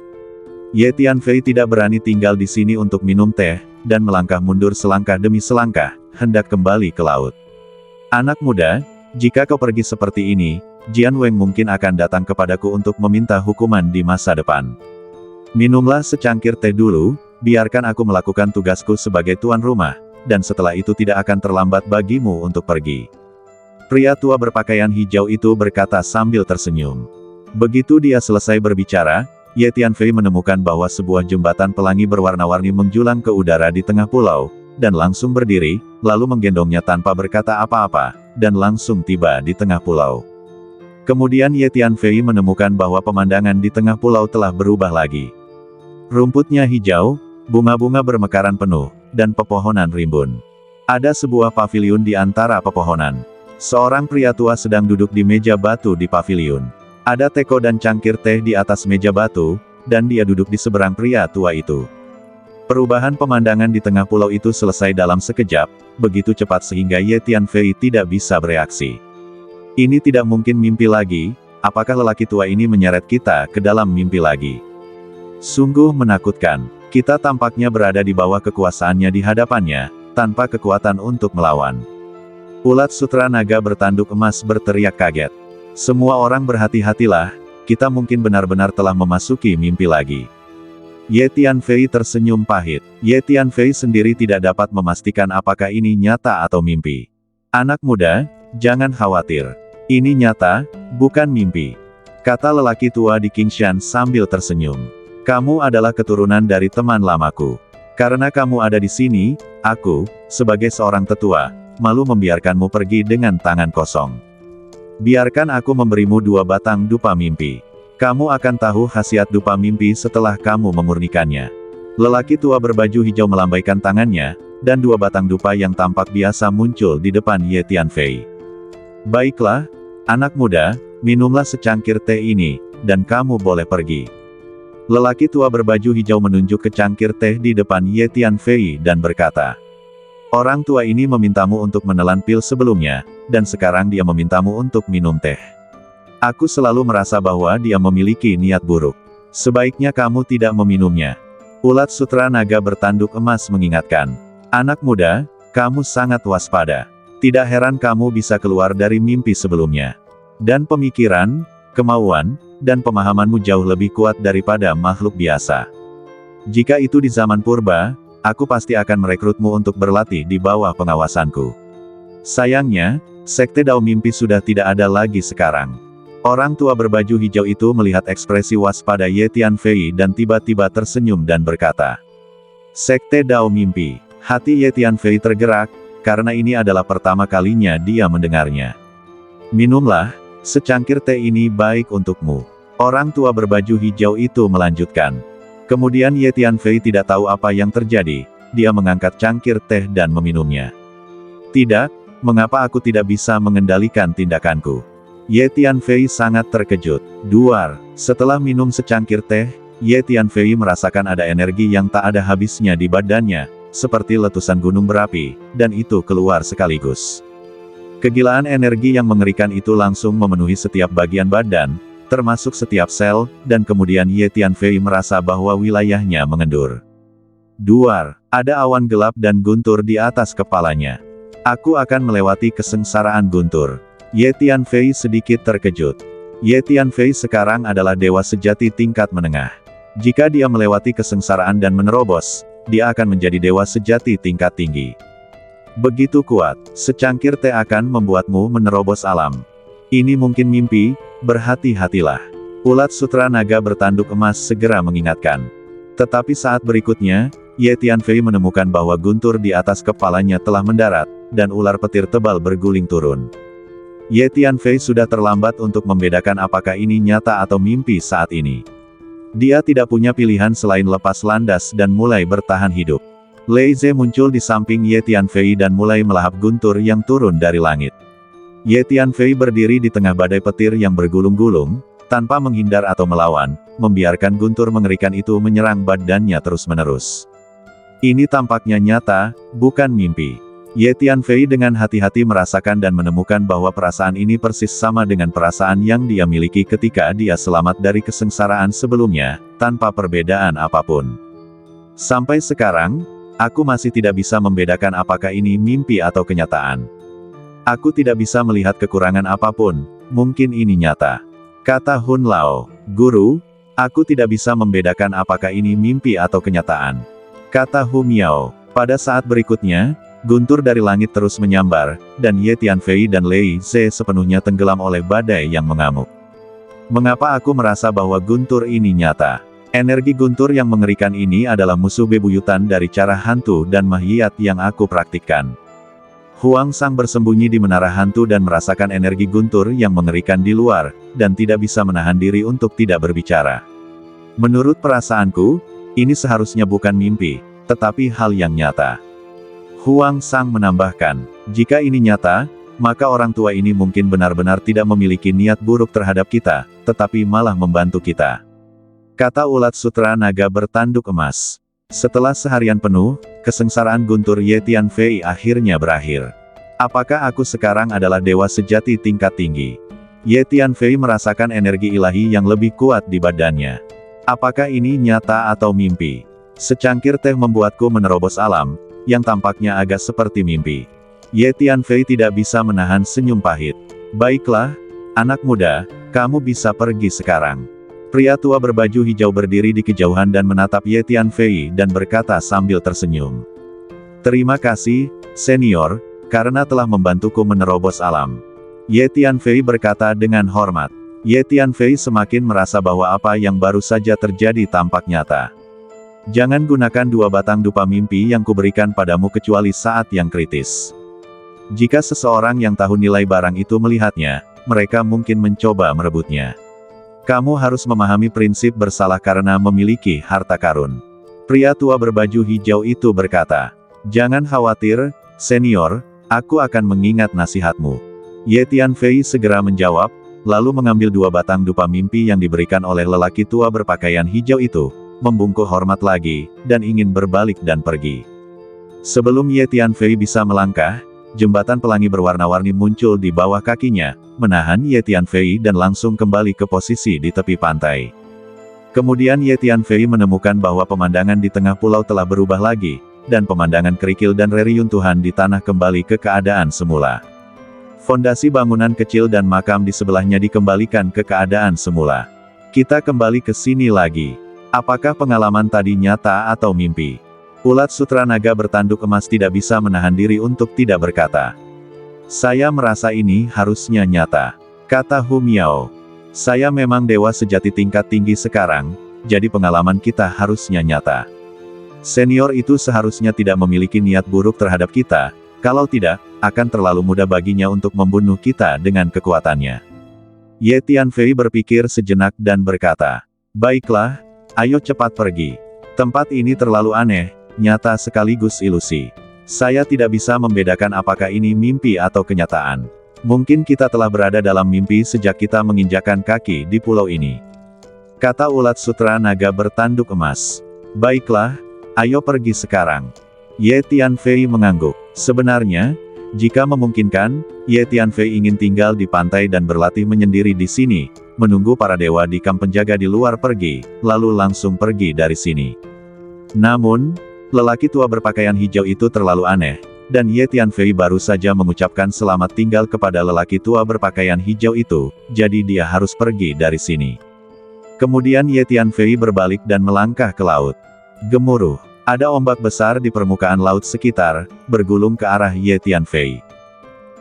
Ye Tianfei tidak berani tinggal di sini untuk minum teh, dan melangkah mundur selangkah demi selangkah, hendak kembali ke laut. Anak muda, jika kau pergi seperti ini, Jian Weng mungkin akan datang kepadaku untuk meminta hukuman di masa depan. Minumlah secangkir teh dulu, biarkan aku melakukan tugasku sebagai tuan rumah, dan setelah itu tidak akan terlambat bagimu untuk pergi. Pria tua berpakaian hijau itu berkata sambil tersenyum. Begitu dia selesai berbicara, Ye Tianfei menemukan bahwa sebuah jembatan pelangi berwarna-warni menjulang ke udara di tengah pulau, dan langsung berdiri, lalu menggendongnya tanpa berkata apa-apa, dan langsung tiba di tengah pulau. Kemudian Ye Tianfei menemukan bahwa pemandangan di tengah pulau telah berubah lagi. Rumputnya hijau, bunga-bunga bermekaran penuh, dan pepohonan rimbun. Ada sebuah paviliun di antara pepohonan. Seorang pria tua sedang duduk di meja batu di paviliun. Ada teko dan cangkir teh di atas meja batu, dan dia duduk di seberang pria tua itu. Perubahan pemandangan di tengah pulau itu selesai dalam sekejap, begitu cepat sehingga Ye Tianfei tidak bisa bereaksi. Ini tidak mungkin mimpi lagi, apakah lelaki tua ini menyeret kita ke dalam mimpi lagi? Sungguh menakutkan, kita tampaknya berada di bawah kekuasaannya di hadapannya, tanpa kekuatan untuk melawan. Ulat sutra naga bertanduk emas berteriak kaget. Semua orang berhati-hatilah, kita mungkin benar-benar telah memasuki mimpi lagi. Ye Tianfei tersenyum pahit. Ye Tianfei sendiri tidak dapat memastikan apakah ini nyata atau mimpi. Anak muda, jangan khawatir. Ini nyata, bukan mimpi. Kata lelaki tua di Qingshan sambil tersenyum. Kamu adalah keturunan dari teman lamaku. Karena kamu ada di sini, aku, sebagai seorang tetua, malu membiarkanmu pergi dengan tangan kosong. Biarkan aku memberimu 2 batang dupa mimpi. Kamu akan tahu khasiat dupa mimpi setelah kamu memurnikannya. Lelaki tua berbaju hijau melambaikan tangannya, dan 2 batang dupa yang tampak biasa muncul di depan Ye Tianfei. Baiklah, anak muda, minumlah secangkir teh ini, dan kamu boleh pergi. Lelaki tua berbaju hijau menunjuk ke cangkir teh di depan Ye Tianfei dan berkata, orang tua ini memintamu untuk menelan pil sebelumnya, dan sekarang dia memintamu untuk minum teh. Aku selalu merasa bahwa dia memiliki niat buruk. Sebaiknya kamu tidak meminumnya. Ulat sutra naga bertanduk emas mengingatkan. Anak muda, kamu sangat waspada. Tidak heran kamu bisa keluar dari mimpi sebelumnya. Dan pemikiran, kemauan, dan pemahamanmu jauh lebih kuat daripada makhluk biasa. Jika itu di zaman purba, aku pasti akan merekrutmu untuk berlatih di bawah pengawasanku. Sayangnya, sekte Dao Mimpi sudah tidak ada lagi sekarang. Orang tua berbaju hijau itu melihat ekspresi waspada Ye Tianfei dan tiba-tiba tersenyum dan berkata, Sekte Dao Mimpi. Hati Ye Tianfei tergerak, karena ini adalah pertama kalinya dia mendengarnya. Minumlah, secangkir teh ini baik untukmu. Orang tua berbaju hijau itu melanjutkan. Kemudian Ye Tianfei tidak tahu apa yang terjadi, dia mengangkat cangkir teh dan meminumnya. Tidak, mengapa aku tidak bisa mengendalikan tindakanku? Ye Tianfei sangat terkejut. Duar, setelah minum secangkir teh, Ye Tianfei merasakan ada energi yang tak ada habisnya di badannya, seperti letusan gunung berapi, dan itu keluar sekaligus. Kegilaan energi yang mengerikan itu langsung memenuhi setiap bagian badan, termasuk setiap sel, dan kemudian Ye Tianfei merasa bahwa wilayahnya mengendur. Duar, ada awan gelap dan guntur di atas kepalanya. Aku akan melewati kesengsaraan guntur. Ye Tianfei sedikit terkejut. Ye Tianfei sekarang adalah dewa sejati tingkat menengah. Jika dia melewati kesengsaraan dan menerobos, dia akan menjadi dewa sejati tingkat tinggi. Begitu kuat, secangkir teh akan membuatmu menerobos alam. Ini mungkin mimpi, berhati-hatilah. Ulat sutra naga bertanduk emas segera mengingatkan. Tetapi saat berikutnya, Ye Tianfei menemukan bahwa guntur di atas kepalanya telah mendarat, dan ular petir tebal berguling turun. Ye Tianfei sudah terlambat untuk membedakan apakah ini nyata atau mimpi saat ini. Dia tidak punya pilihan selain lepas landas dan mulai bertahan hidup. Lei Ze muncul di samping Ye Tianfei dan mulai melahap guntur yang turun dari langit. Ye Tianfei berdiri di tengah badai petir yang bergulung-gulung, tanpa menghindar atau melawan, membiarkan guntur mengerikan itu menyerang badannya terus-menerus. Ini tampaknya nyata, bukan mimpi. Ye Tianfei dengan hati-hati merasakan dan menemukan bahwa perasaan ini persis sama dengan perasaan yang dia miliki ketika dia selamat dari kesengsaraan sebelumnya, tanpa perbedaan apapun. Sampai sekarang, aku masih tidak bisa membedakan apakah ini mimpi atau kenyataan. Aku tidak bisa melihat kekurangan apapun, mungkin ini nyata. Kata Hun Lao, Guru, aku tidak bisa membedakan apakah ini mimpi atau kenyataan. Kata Hu Miao, pada saat berikutnya, guntur dari langit terus menyambar, dan Ye Tianfei dan Lei Ze sepenuhnya tenggelam oleh badai yang mengamuk. Mengapa aku merasa bahwa guntur ini nyata? Energi guntur yang mengerikan ini adalah musuh bebuyutan dari cara hantu dan mahiat yang aku praktikkan. Huang Sang bersembunyi di menara hantu dan merasakan energi guntur yang mengerikan di luar, dan tidak bisa menahan diri untuk tidak berbicara. Menurut perasaanku, ini seharusnya bukan mimpi, tetapi hal yang nyata. Huang Sang menambahkan, jika ini nyata, maka orang tua ini mungkin benar-benar tidak memiliki niat buruk terhadap kita, tetapi malah membantu kita. Kata ulat sutra naga bertanduk emas. Setelah seharian penuh, kesengsaraan guntur Ye Tianfei akhirnya berakhir. Apakah aku sekarang adalah dewa sejati tingkat tinggi? Ye Tianfei merasakan energi ilahi yang lebih kuat di badannya. Apakah ini nyata atau mimpi? Secangkir teh membuatku menerobos alam, yang tampaknya agak seperti mimpi. Ye Tianfei tidak bisa menahan senyum pahit. Baiklah, anak muda, kamu bisa pergi sekarang. Pria tua berbaju hijau berdiri di kejauhan dan menatap Ye Tianfei dan berkata sambil tersenyum. Terima kasih, senior, karena telah membantuku menerobos alam. Ye Tianfei berkata dengan hormat. Ye Tianfei semakin merasa bahwa apa yang baru saja terjadi tampak nyata. Jangan gunakan 2 batang dupa mimpi yang kuberikan padamu kecuali saat yang kritis. Jika seseorang yang tahu nilai barang itu melihatnya, mereka mungkin mencoba merebutnya. Kamu harus memahami prinsip bersalah karena memiliki harta karun. Pria tua berbaju hijau itu berkata. Jangan khawatir, senior, aku akan mengingat nasihatmu. Ye Tianfei segera menjawab, lalu mengambil 2 batang dupa mimpi yang diberikan oleh lelaki tua berpakaian hijau itu, membungkuk hormat lagi, dan ingin berbalik dan pergi. Sebelum Ye Tianfei bisa melangkah, jembatan pelangi berwarna-warni muncul di bawah kakinya, menahan Ye Tianfei dan langsung kembali ke posisi di tepi pantai. Kemudian Ye Tianfei menemukan bahwa pemandangan di tengah pulau telah berubah lagi, dan pemandangan kerikil dan reruntuhan di tanah kembali ke keadaan semula. Fondasi bangunan kecil dan makam di sebelahnya dikembalikan ke keadaan semula. Kita kembali ke sini lagi. Apakah pengalaman tadi nyata atau mimpi? Ulat sutra naga bertanduk emas tidak bisa menahan diri untuk tidak berkata. Saya merasa ini harusnya nyata. Kata Hu Miao. Saya memang dewa sejati tingkat tinggi sekarang, jadi pengalaman kita harusnya nyata. Senior itu seharusnya tidak memiliki niat buruk terhadap kita, kalau tidak, akan terlalu mudah baginya untuk membunuh kita dengan kekuatannya. Ye Tianfei berpikir sejenak dan berkata, baiklah, ayo cepat pergi. Tempat ini terlalu aneh, nyata sekaligus ilusi. Saya tidak bisa membedakan apakah ini mimpi atau kenyataan. Mungkin kita telah berada dalam mimpi sejak kita menginjakan kaki di pulau ini. Kata ulat sutra naga bertanduk emas. Baiklah, ayo pergi sekarang. Ye Tianfei mengangguk. Sebenarnya, jika memungkinkan, Ye Tianfei ingin tinggal di pantai dan berlatih menyendiri di sini, menunggu para dewa di kamp penjaga di luar pergi, lalu langsung pergi dari sini. Namun, lelaki tua berpakaian hijau itu terlalu aneh, dan Ye Tianfei baru saja mengucapkan selamat tinggal kepada lelaki tua berpakaian hijau itu, jadi dia harus pergi dari sini. Kemudian Ye Tianfei berbalik dan melangkah ke laut. Gemuruh. Ada ombak besar di permukaan laut sekitar, bergulung ke arah Ye Tianfei.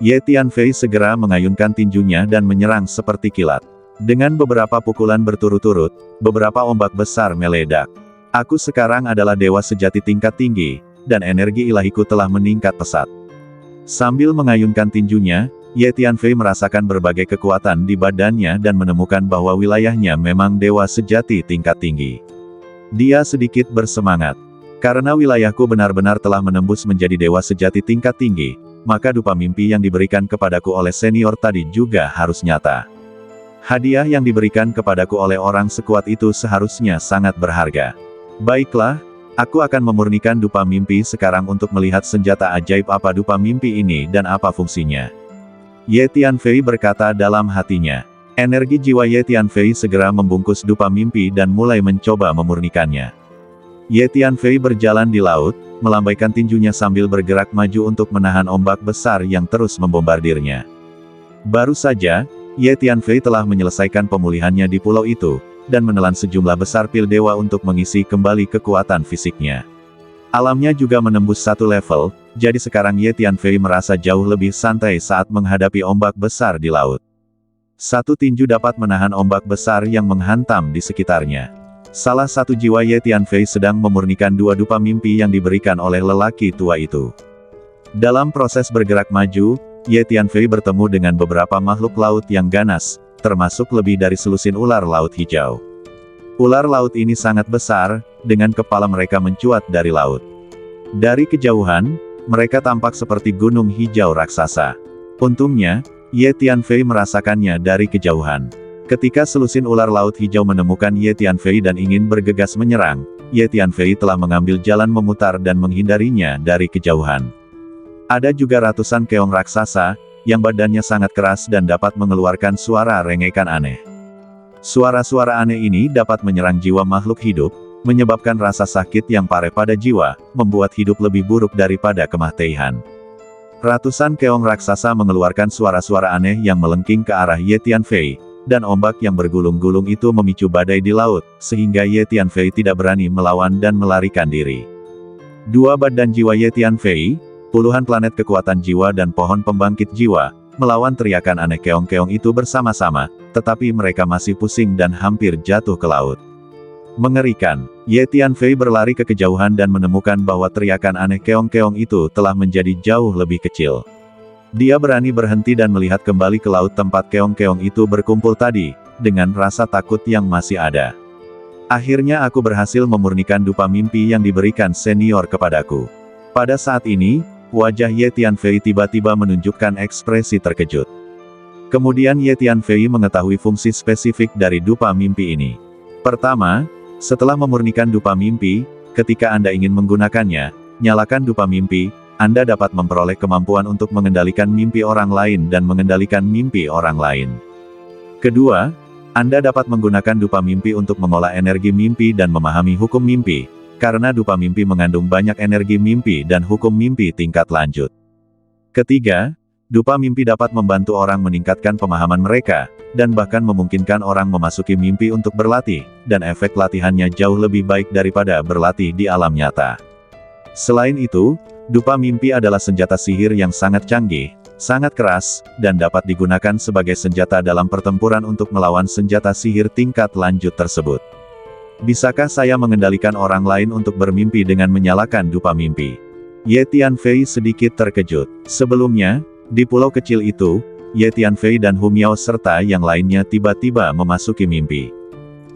Ye Tianfei segera mengayunkan tinjunya dan menyerang seperti kilat. Dengan beberapa pukulan berturut-turut, beberapa ombak besar meledak. Aku sekarang adalah dewa sejati tingkat tinggi, dan energi ilahiku telah meningkat pesat. Sambil mengayunkan tinjunya, Ye Tianfei merasakan berbagai kekuatan di badannya dan menemukan bahwa wilayahnya memang dewa sejati tingkat tinggi. Dia sedikit bersemangat. Karena wilayahku benar-benar telah menembus menjadi dewa sejati tingkat tinggi, maka dupa mimpi yang diberikan kepadaku oleh senior tadi juga harus nyata. Hadiah yang diberikan kepadaku oleh orang sekuat itu seharusnya sangat berharga. Baiklah, aku akan memurnikan dupa mimpi sekarang untuk melihat senjata ajaib apa dupa mimpi ini dan apa fungsinya. Ye Tianfei berkata dalam hatinya. Energi jiwa Ye Tianfei segera membungkus dupa mimpi dan mulai mencoba memurnikannya. Ye Tianfei berjalan di laut, melambaikan tinjunya sambil bergerak maju untuk menahan ombak besar yang terus membombardirnya. Baru saja, Ye Tianfei telah menyelesaikan pemulihannya di pulau itu, dan menelan sejumlah besar pil dewa untuk mengisi kembali kekuatan fisiknya. Alamnya juga menembus 1 level, jadi sekarang Ye Tianfei merasa jauh lebih santai saat menghadapi ombak besar di laut. 1 tinju dapat menahan ombak besar yang menghantam di sekitarnya. Salah satu jiwa Ye Tianfei sedang memurnikan 2 dupa mimpi yang diberikan oleh lelaki tua itu. Dalam proses bergerak maju, Ye Tianfei bertemu dengan beberapa makhluk laut yang ganas, termasuk lebih dari selusin ular laut hijau. Ular laut ini sangat besar, dengan kepala mereka mencuat dari laut. Dari kejauhan, mereka tampak seperti gunung hijau raksasa. Untungnya, Ye Tianfei merasakannya dari kejauhan. Ketika selusin ular laut hijau menemukan Ye Tianfei dan ingin bergegas menyerang, Ye Tianfei telah mengambil jalan memutar dan menghindarinya dari kejauhan. Ada juga ratusan keong raksasa, yang badannya sangat keras dan dapat mengeluarkan suara rengekan aneh. Suara-suara aneh ini dapat menyerang jiwa makhluk hidup, menyebabkan rasa sakit yang parah pada jiwa, membuat hidup lebih buruk daripada kematian. Ratusan keong raksasa mengeluarkan suara-suara aneh yang melengking ke arah Ye Tianfei, dan ombak yang bergulung-gulung itu memicu badai di laut, sehingga Ye Tianfei tidak berani melawan dan melarikan diri. Dua badan jiwa Ye Tianfei, puluhan planet kekuatan jiwa dan pohon pembangkit jiwa, melawan teriakan aneh keong-keong itu bersama-sama, tetapi mereka masih pusing dan hampir jatuh ke laut. Mengerikan, Ye Tianfei berlari ke kejauhan dan menemukan bahwa teriakan aneh keong-keong itu telah menjadi jauh lebih kecil. Dia berani berhenti dan melihat kembali ke laut tempat keong-keong itu berkumpul tadi, dengan rasa takut yang masih ada. Akhirnya aku berhasil memurnikan dupa mimpi yang diberikan senior kepadaku. Pada saat ini, wajah Ye Tianfei tiba-tiba menunjukkan ekspresi terkejut. Kemudian Ye Tianfei mengetahui fungsi spesifik dari dupa mimpi ini. Pertama, setelah memurnikan dupa mimpi, ketika Anda ingin menggunakannya, nyalakan dupa mimpi, Anda dapat memperoleh kemampuan untuk mengendalikan mimpi orang lain dan mengendalikan mimpi orang lain. Kedua, Anda dapat menggunakan dupa mimpi untuk mengolah energi mimpi dan memahami hukum mimpi, karena dupa mimpi mengandung banyak energi mimpi dan hukum mimpi tingkat lanjut. Ketiga, dupa mimpi dapat membantu orang meningkatkan pemahaman mereka, dan bahkan memungkinkan orang memasuki mimpi untuk berlatih, dan efek latihannya jauh lebih baik daripada berlatih di alam nyata. Selain itu, dupa mimpi adalah senjata sihir yang sangat canggih, sangat keras, dan dapat digunakan sebagai senjata dalam pertempuran untuk melawan senjata sihir tingkat lanjut tersebut. Bisakah saya mengendalikan orang lain untuk bermimpi dengan menyalakan dupa mimpi? Ye Tianfei sedikit terkejut. Sebelumnya, di pulau kecil itu, Ye Tianfei dan Hu Miao serta yang lainnya tiba-tiba memasuki mimpi.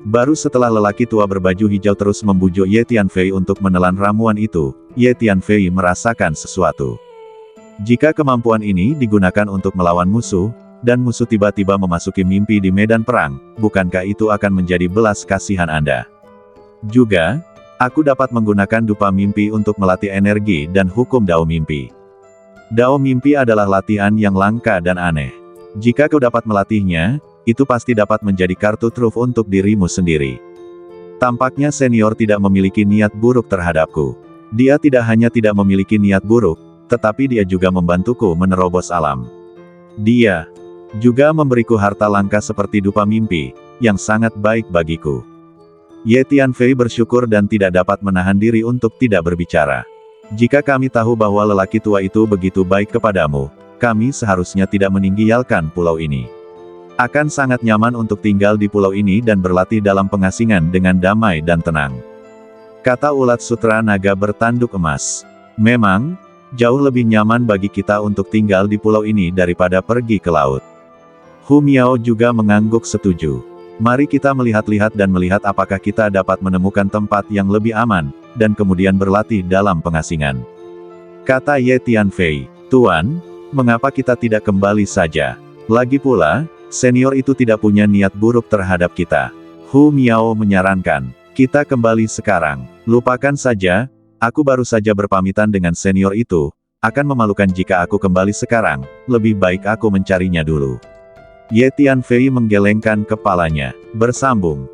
Baru setelah lelaki tua berbaju hijau terus membujuk Ye Tianfei untuk menelan ramuan itu, Ye Tianfei merasakan sesuatu. Jika kemampuan ini digunakan untuk melawan musuh, dan musuh tiba-tiba memasuki mimpi di medan perang, bukankah itu akan menjadi belas kasihan Anda? Juga, aku dapat menggunakan dupa mimpi untuk melatih energi dan hukum dao mimpi. Dao mimpi adalah latihan yang langka dan aneh. Jika kau dapat melatihnya, itu pasti dapat menjadi kartu truf untuk dirimu sendiri. Tampaknya senior tidak memiliki niat buruk terhadapku. Dia tidak hanya tidak memiliki niat buruk, tetapi dia juga membantuku menerobos alam. Dia juga memberiku harta langka seperti dupa mimpi, yang sangat baik bagiku. Ye Tianfei bersyukur dan tidak dapat menahan diri untuk tidak berbicara. Jika kami tahu bahwa lelaki tua itu begitu baik kepadamu, kami seharusnya tidak meninggalkan pulau ini. Akan sangat nyaman untuk tinggal di pulau ini dan berlatih dalam pengasingan dengan damai dan tenang. Kata ulat sutra naga bertanduk emas. Memang, jauh lebih nyaman bagi kita untuk tinggal di pulau ini daripada pergi ke laut. Hu Miao juga mengangguk setuju. Mari kita melihat-lihat dan melihat apakah kita dapat menemukan tempat yang lebih aman, dan kemudian berlatih dalam pengasingan. Kata Ye Tianfei, Tuan, mengapa kita tidak kembali saja? Lagi pula, senior itu tidak punya niat buruk terhadap kita. Hu Miao menyarankan, kita kembali sekarang. Lupakan saja, aku baru saja berpamitan dengan senior itu, akan memalukan jika aku kembali sekarang, lebih baik aku mencarinya dulu. Ye Tianfei menggelengkan kepalanya, bersambung.